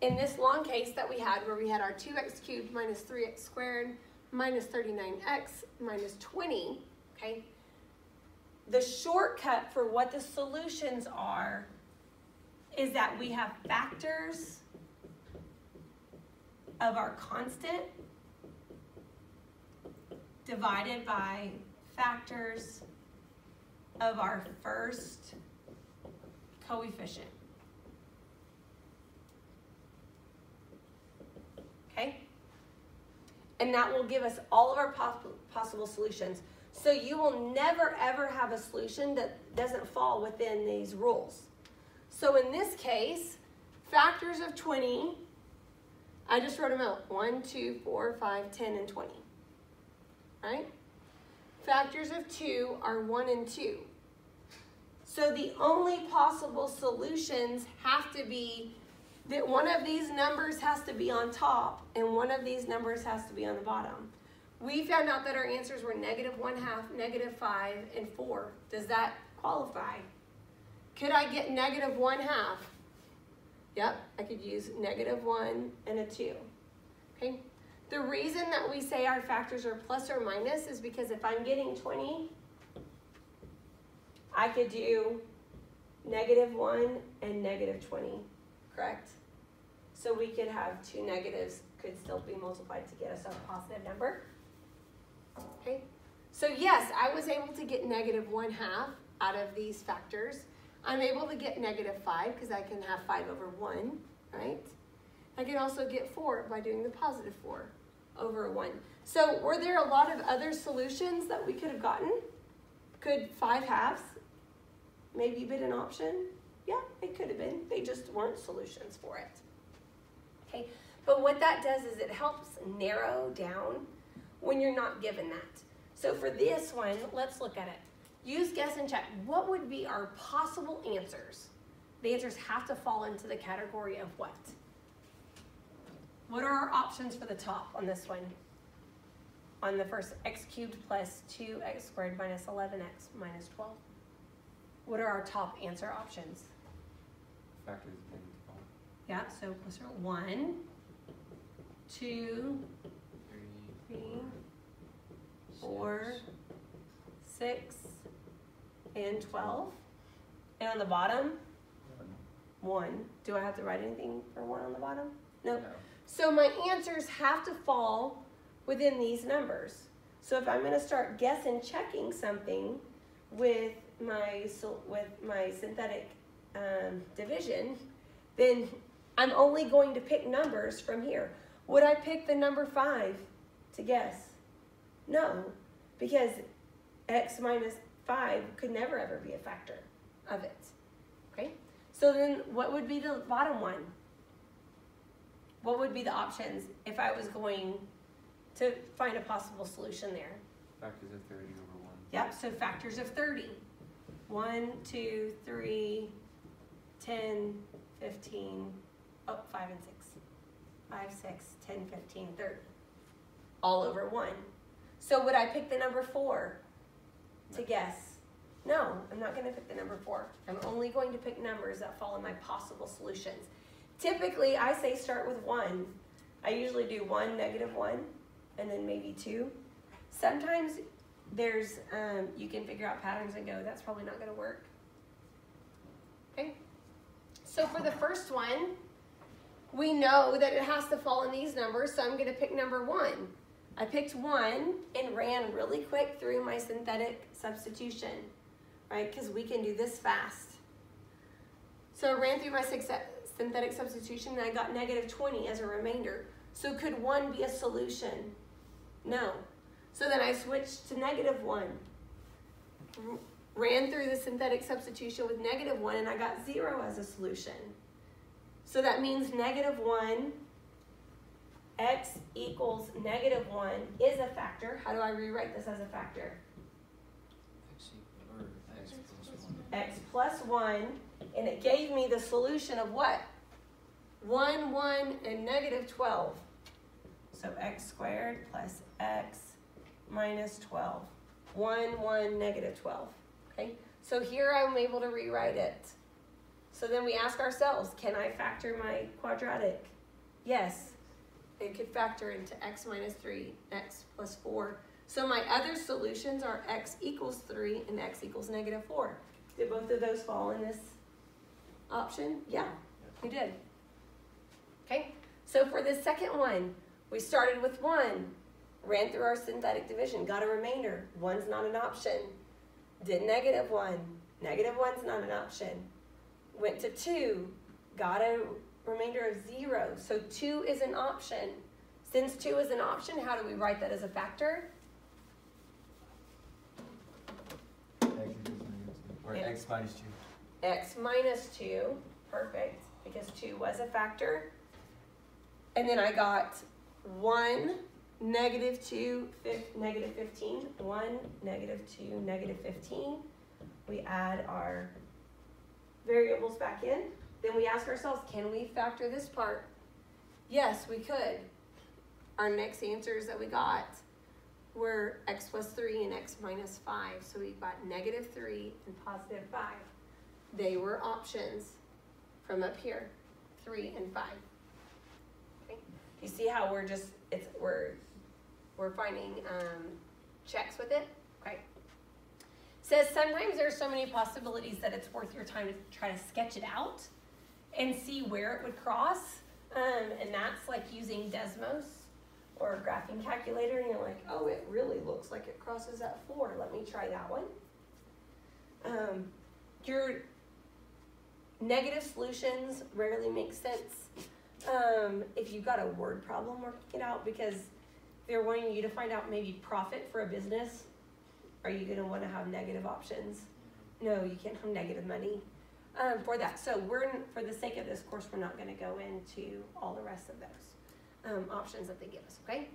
in this long case that we had where we had our 2x cubed minus 3x squared minus 39x minus 20, okay? the shortcut for what the solutions are is that we have factors of our constant divided by factors of our first coefficient. Okay? And that will give us all of our possible solutions. So you will never ever have a solution that doesn't fall within these rules. So in this case, factors of 20, I just wrote them out. 1, 2, 4, 5, 10, and 20. Right? Factors of 2 are 1 and 2. So the only possible solutions have to be that one of these numbers has to be on top and one of these numbers has to be on the bottom. We found out that our answers were -1/2, -5, and 4. Does that qualify? Could I get -1/2? Yep, I could use -1 and a 2. Okay. The reason that we say our factors are plus or minus is because if I'm getting 20, I could do -1 and -20, correct? So we could have two negatives could still be multiplied to get us a positive number. Okay, so yes, I was able to get -1/2 out of these factors. I'm able to get -5 because I can have 5 over 1, right? I can also get 4 by doing the positive 4 over 1. So were there a lot of other solutions that we could have gotten? Could 5/2 maybe been an option? Yeah, it could have been. They just weren't solutions for it. Okay, but what that does is it helps narrow down when you're not given that. So for this one, let's look at it. Use guess and check. What would be our possible answers? The answers have to fall into the category of what? What are our options for the top on this one? On the first, x cubed plus 2x squared minus 11x minus 12. What are our top answer options? Factors in 12. Yeah, so plus 1, 2, 3, 4, 6, and 12. And on the bottom, 1. Do I have to write anything for 1 on the bottom? Nope. No. So my answers have to fall within these numbers. So if I'm going to start guess and checking something with my synthetic division, then I'm only going to pick numbers from here. Would I pick the number 5 to guess? No, because x minus 5 could never ever be a factor of it. Okay? So then what would be the bottom one? What would be the options if I was going to find a possible solution there? Factors of 30 over 1. Yep, so factors of 30. 1, 2, 3, 10, 15, 5 and 6. 5, 6, 10, 15, 30. All over 1. So would I pick the number 4 to guess? No, I'm not going to pick the number 4. I'm only going to pick numbers that fall in my possible solutions. Typically, I say start with 1. I usually do 1, -1, and then maybe 2. Sometimes there's, you can figure out patterns and go, that's probably not going to work. Okay? So for the first one, we know that it has to fall in these numbers, so I'm going to pick number 1. I picked 1 and ran really quick through my synthetic substitution, right? Because we can do this fast. So I ran through my synthetic substitution and I got -20 as a remainder. So could 1 be a solution? No. So then I switched to -1. Ran through the synthetic substitution with -1 and I got 0 as a solution. So that means -1, x equals -1 is a factor. How do I rewrite this as a factor? X plus 1, and it gave me the solution of what? 1, 1, and -12. So x squared plus x minus 12. 1, 1, -12. Okay? So here I'm able to rewrite it. So then we ask ourselves, can I factor my quadratic? Yes. It could factor into x minus 3, x plus 4. So my other solutions are x equals 3 and x equals negative 4. Did both of those fall in this option? Yeah, we did. Okay, so for the second one, we started with 1, ran through our synthetic division, got a remainder. 1's not an option. Did negative 1. Negative 1's not an option. Went to 2, got a remainder of 0. So 2 is an option. Since 2 is an option, how do we write that as a factor? Or x minus 2. X minus 2, perfect, because 2 was a factor. And then I got 1, negative 2, negative 15. 1, negative 2, negative 15. We add our variables back in. Then we ask ourselves, can we factor this part? Yes, we could. Our next answers that we got were x plus 3 and x minus 5. So we got negative 3 and positive 5. They were options from up here, 3 and 5. Okay. You see how we're just, we're finding checks with it? Okay. Says sometimes there's so many possibilities that it's worth your time to try to sketch it out and see where it would cross. And that's like using Desmos or a graphing calculator, and you're like, oh, it really looks like it crosses at 4. Let me try that one. Your negative solutions rarely make sense if you've got a word problem working it out, because they're wanting you to find out maybe profit for a business. Are you going to want to have negative options? No, you can't have negative money for that. So for the sake of this course, we're not going to go into all the rest of those options that they give us, okay?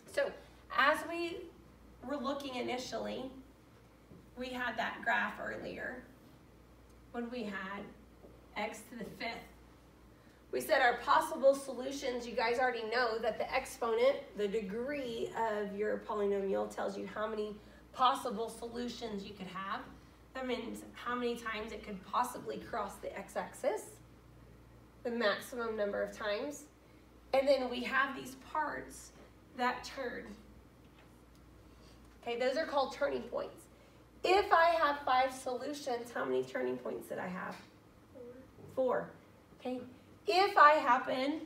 So as we were looking initially, we had that graph earlier when we had x to the 5th. We said our possible solutions, you guys already know that the exponent, the degree of your polynomial, tells you how many possible solutions you could have. That means how many times it could possibly cross the x-axis, the maximum number of times. And then we have these parts that turn. Okay, those are called turning points. If I have 5 solutions, how many turning points did I have? 4. Okay, if I happen,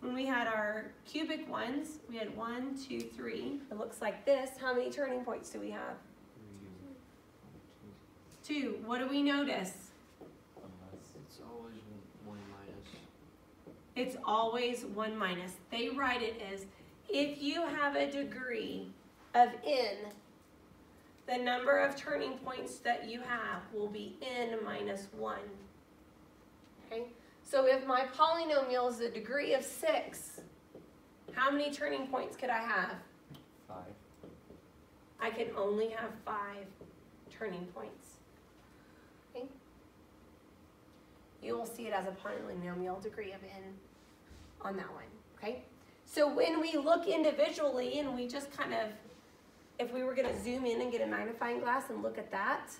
when we had our cubic ones, we had 1, 2, 3. It looks like this. How many turning points do we have? 2. What do we notice? It's always 1 minus. It's always 1 minus. They write it as, if you have a degree of n, the number of turning points that you have will be n minus 1. Okay? So if my polynomial is a degree of 6, how many turning points could I have? 5. I can only have 5 turning points. Okay? You will see it as a polynomial degree of n on that one. Okay? So when we look individually and we just kind of, if we were going to zoom in and get a magnifying glass and look at that,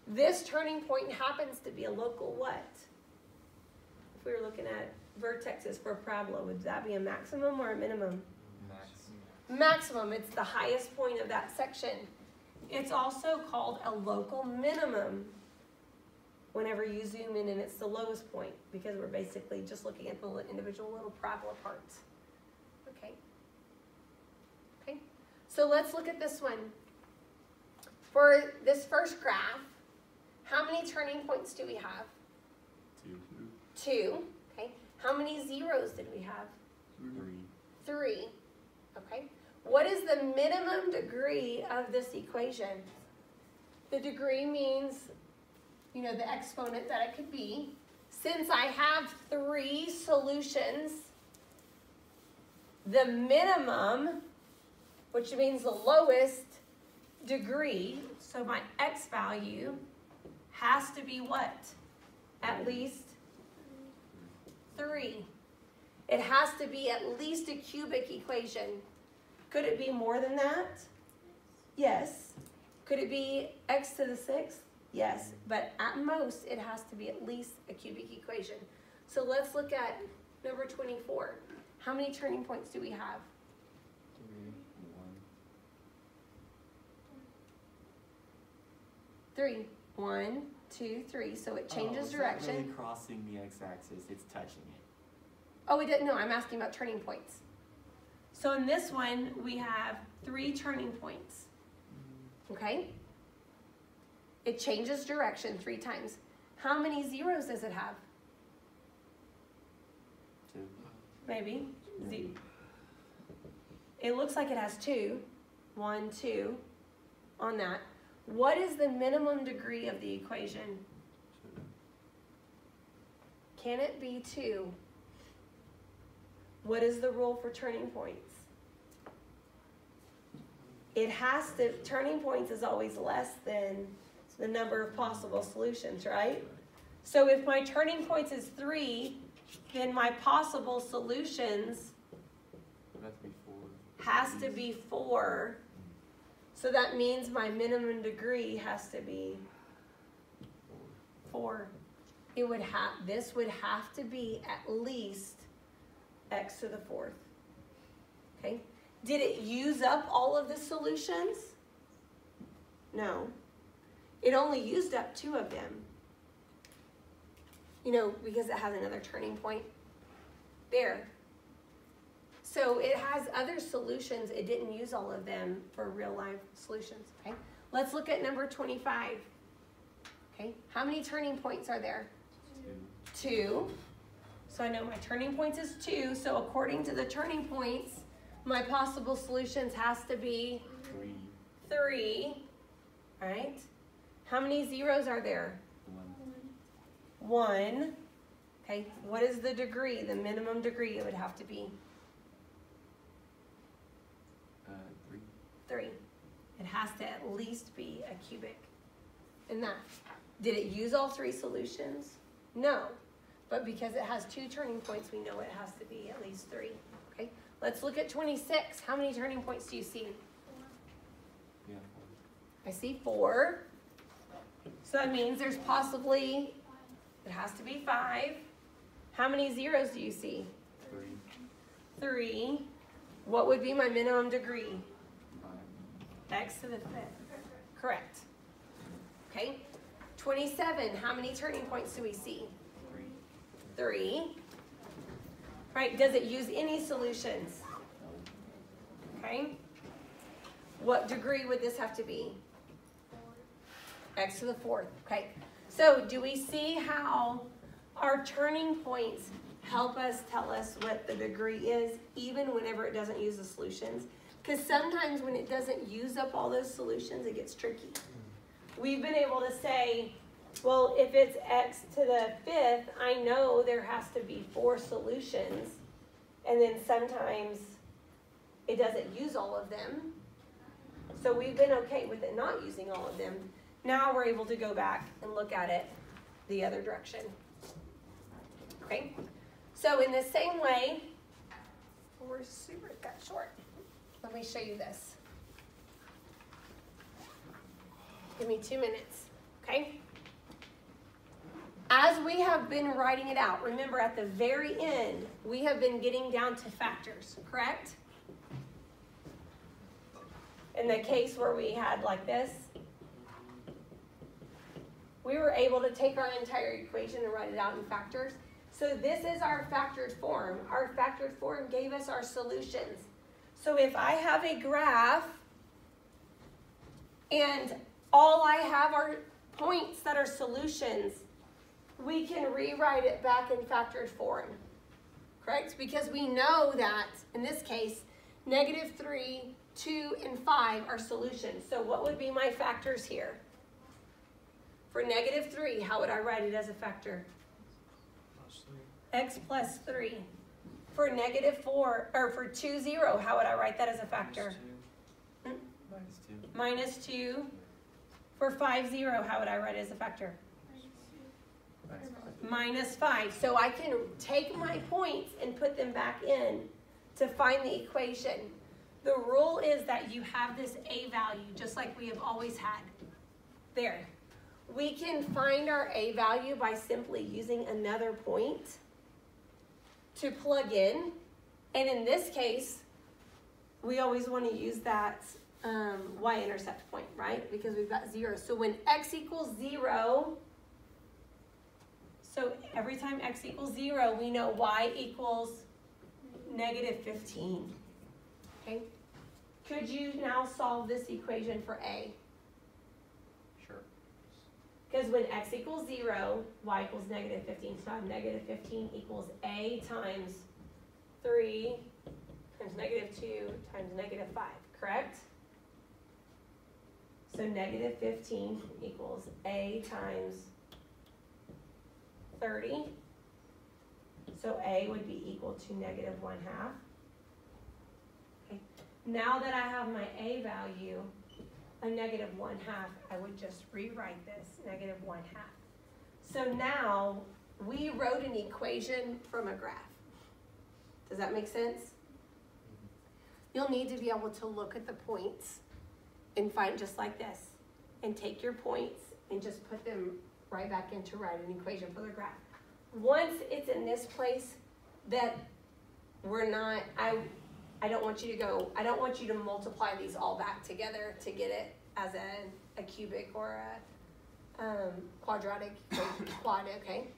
this turning point happens to be a local what? If we were looking at vertexes for a parabola, would that be a maximum or a minimum? Max. Maximum. It's the highest point of that section. It's also called a local minimum whenever you zoom in and it's the lowest point, because we're basically just looking at the individual little parabola parts. Okay. Okay. So let's look at this one. For this first graph, how many turning points do we have? 2. Okay. How many zeros did we have? 3. Okay. What is the minimum degree of this equation? The degree means, you know, the exponent that it could be. Since I have 3 solutions, the minimum, which means the lowest degree, so my x value has to be what? At least 3. It has to be at least a cubic equation. Could it be more than that? Yes. Could it be x to the 6th? Yes. But at most, it has to be at least a cubic equation. So let's look at number 24. How many turning points do we have? 3. 1, 2, 3. So it changes it's direction. not really crossing the x-axis, it's touching it. Oh, it didn't. No, I'm asking about turning points. So in this one, we have 3 turning points. Okay? It changes direction 3 times. How many zeros does it have? 2. Maybe. It looks like it has 2. 1, 2 on that. What is the minimum degree of the equation? 2. Can it be 2? What is the rule for turning points? It has to, turning points is always less than the number of possible solutions, right? So if my turning points is 3, then my possible solutions It has to be 4. has to be 4. So that means my minimum degree has to be 4. It would have, this would have to be at least x to the 4th. Okay? Did it use up all of the solutions? No. It only used up 2 of them. You know, because it has another turning point there. So it has other solutions. It didn't use all of them for real life solutions. Okay? Let's look at number 25. Okay? How many turning points are there? 2. So I know my turning points is 2. So according to the turning points, my possible solutions has to be 3. 3. All right? How many zeros are there? 1. Okay, what is the degree, the minimum degree it would have to be? 3. 3. It has to at least be a cubic. And that, did it use all 3 solutions? No, but because it has 2 turning points, we know it has to be at least 3. Okay, let's look at 26. How many turning points do you see? Yeah, 4. I see 4. So that means there's possibly, it has to be 5. How many zeros do you see? 3. 3. What would be my minimum degree? 5. X to the 5th. Correct. Okay. 27. How many turning points do we see? 3. 3. Right. Does it use any solutions? Okay. What degree would this have to be? X to the 4th. Okay. So do we see how our turning points help us tell us what the degree is, even whenever it doesn't use the solutions? Because sometimes when it doesn't use up all those solutions, it gets tricky. We've been able to say, well, if it's x to the 5th, I know there has to be 4 solutions. And then sometimes it doesn't use all of them. So we've been okay with it not using all of them. Now we're able to go back and look at it the other direction. Okay? So in the same way, we're super cut short. Let me show you this. Give me 2 minutes, okay? As we have been writing it out, remember at the very end, we have been getting down to factors, correct? In the case where we had like this, we were able to take our entire equation and write it out in factors. So this is our factored form. Our factored form gave us our solutions. So if I have a graph and all I have are points that are solutions, we can rewrite it back in factored form, correct? Because we know that, in this case, -3, 2, and 5 are solutions. So what would be my factors here? For -3, how would I write it as a factor? X plus 3. For -4, or for 2, 0, how would I write that as a factor? -2. -2. For 5, 0, how would I write it as a factor? -5. So I can take my points and put them back in to find the equation. The rule is that you have this A value, just like we have always had. There. We can find our A value by simply using another point to plug in. And in this case, we always want to use that y-intercept point, right? Because we've got 0. So when x equals 0, so every time x equals 0, we know y equals negative 15. Okay? Could you now solve this equation for a? Sure. Because when x equals 0, y equals negative 15. So I have negative 15 equals a times 3 times negative 2 times negative 5, correct? So negative 15 equals a times 30. So a would be equal to negative 1/2. Okay. Now that I have my a value of negative 1/2, I would just rewrite this, negative 1/2. So now we wrote an equation from a graph. Does that make sense? You'll need to be able to look at the points and find just like this and take your points and just put them right back in to write an equation for the graph. Once it's in this place that we're not, I don't want you to go, I don't want you to multiply these all back together to get it as a cubic or a quadratic quad, okay?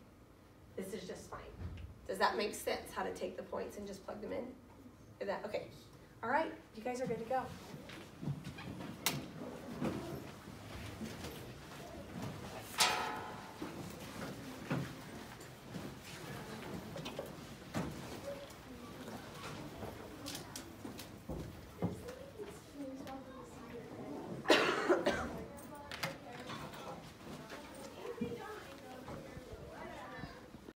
This is just fine. Does that make sense, how to take the points and just plug them in? Is that, okay. All right, you guys are good to go.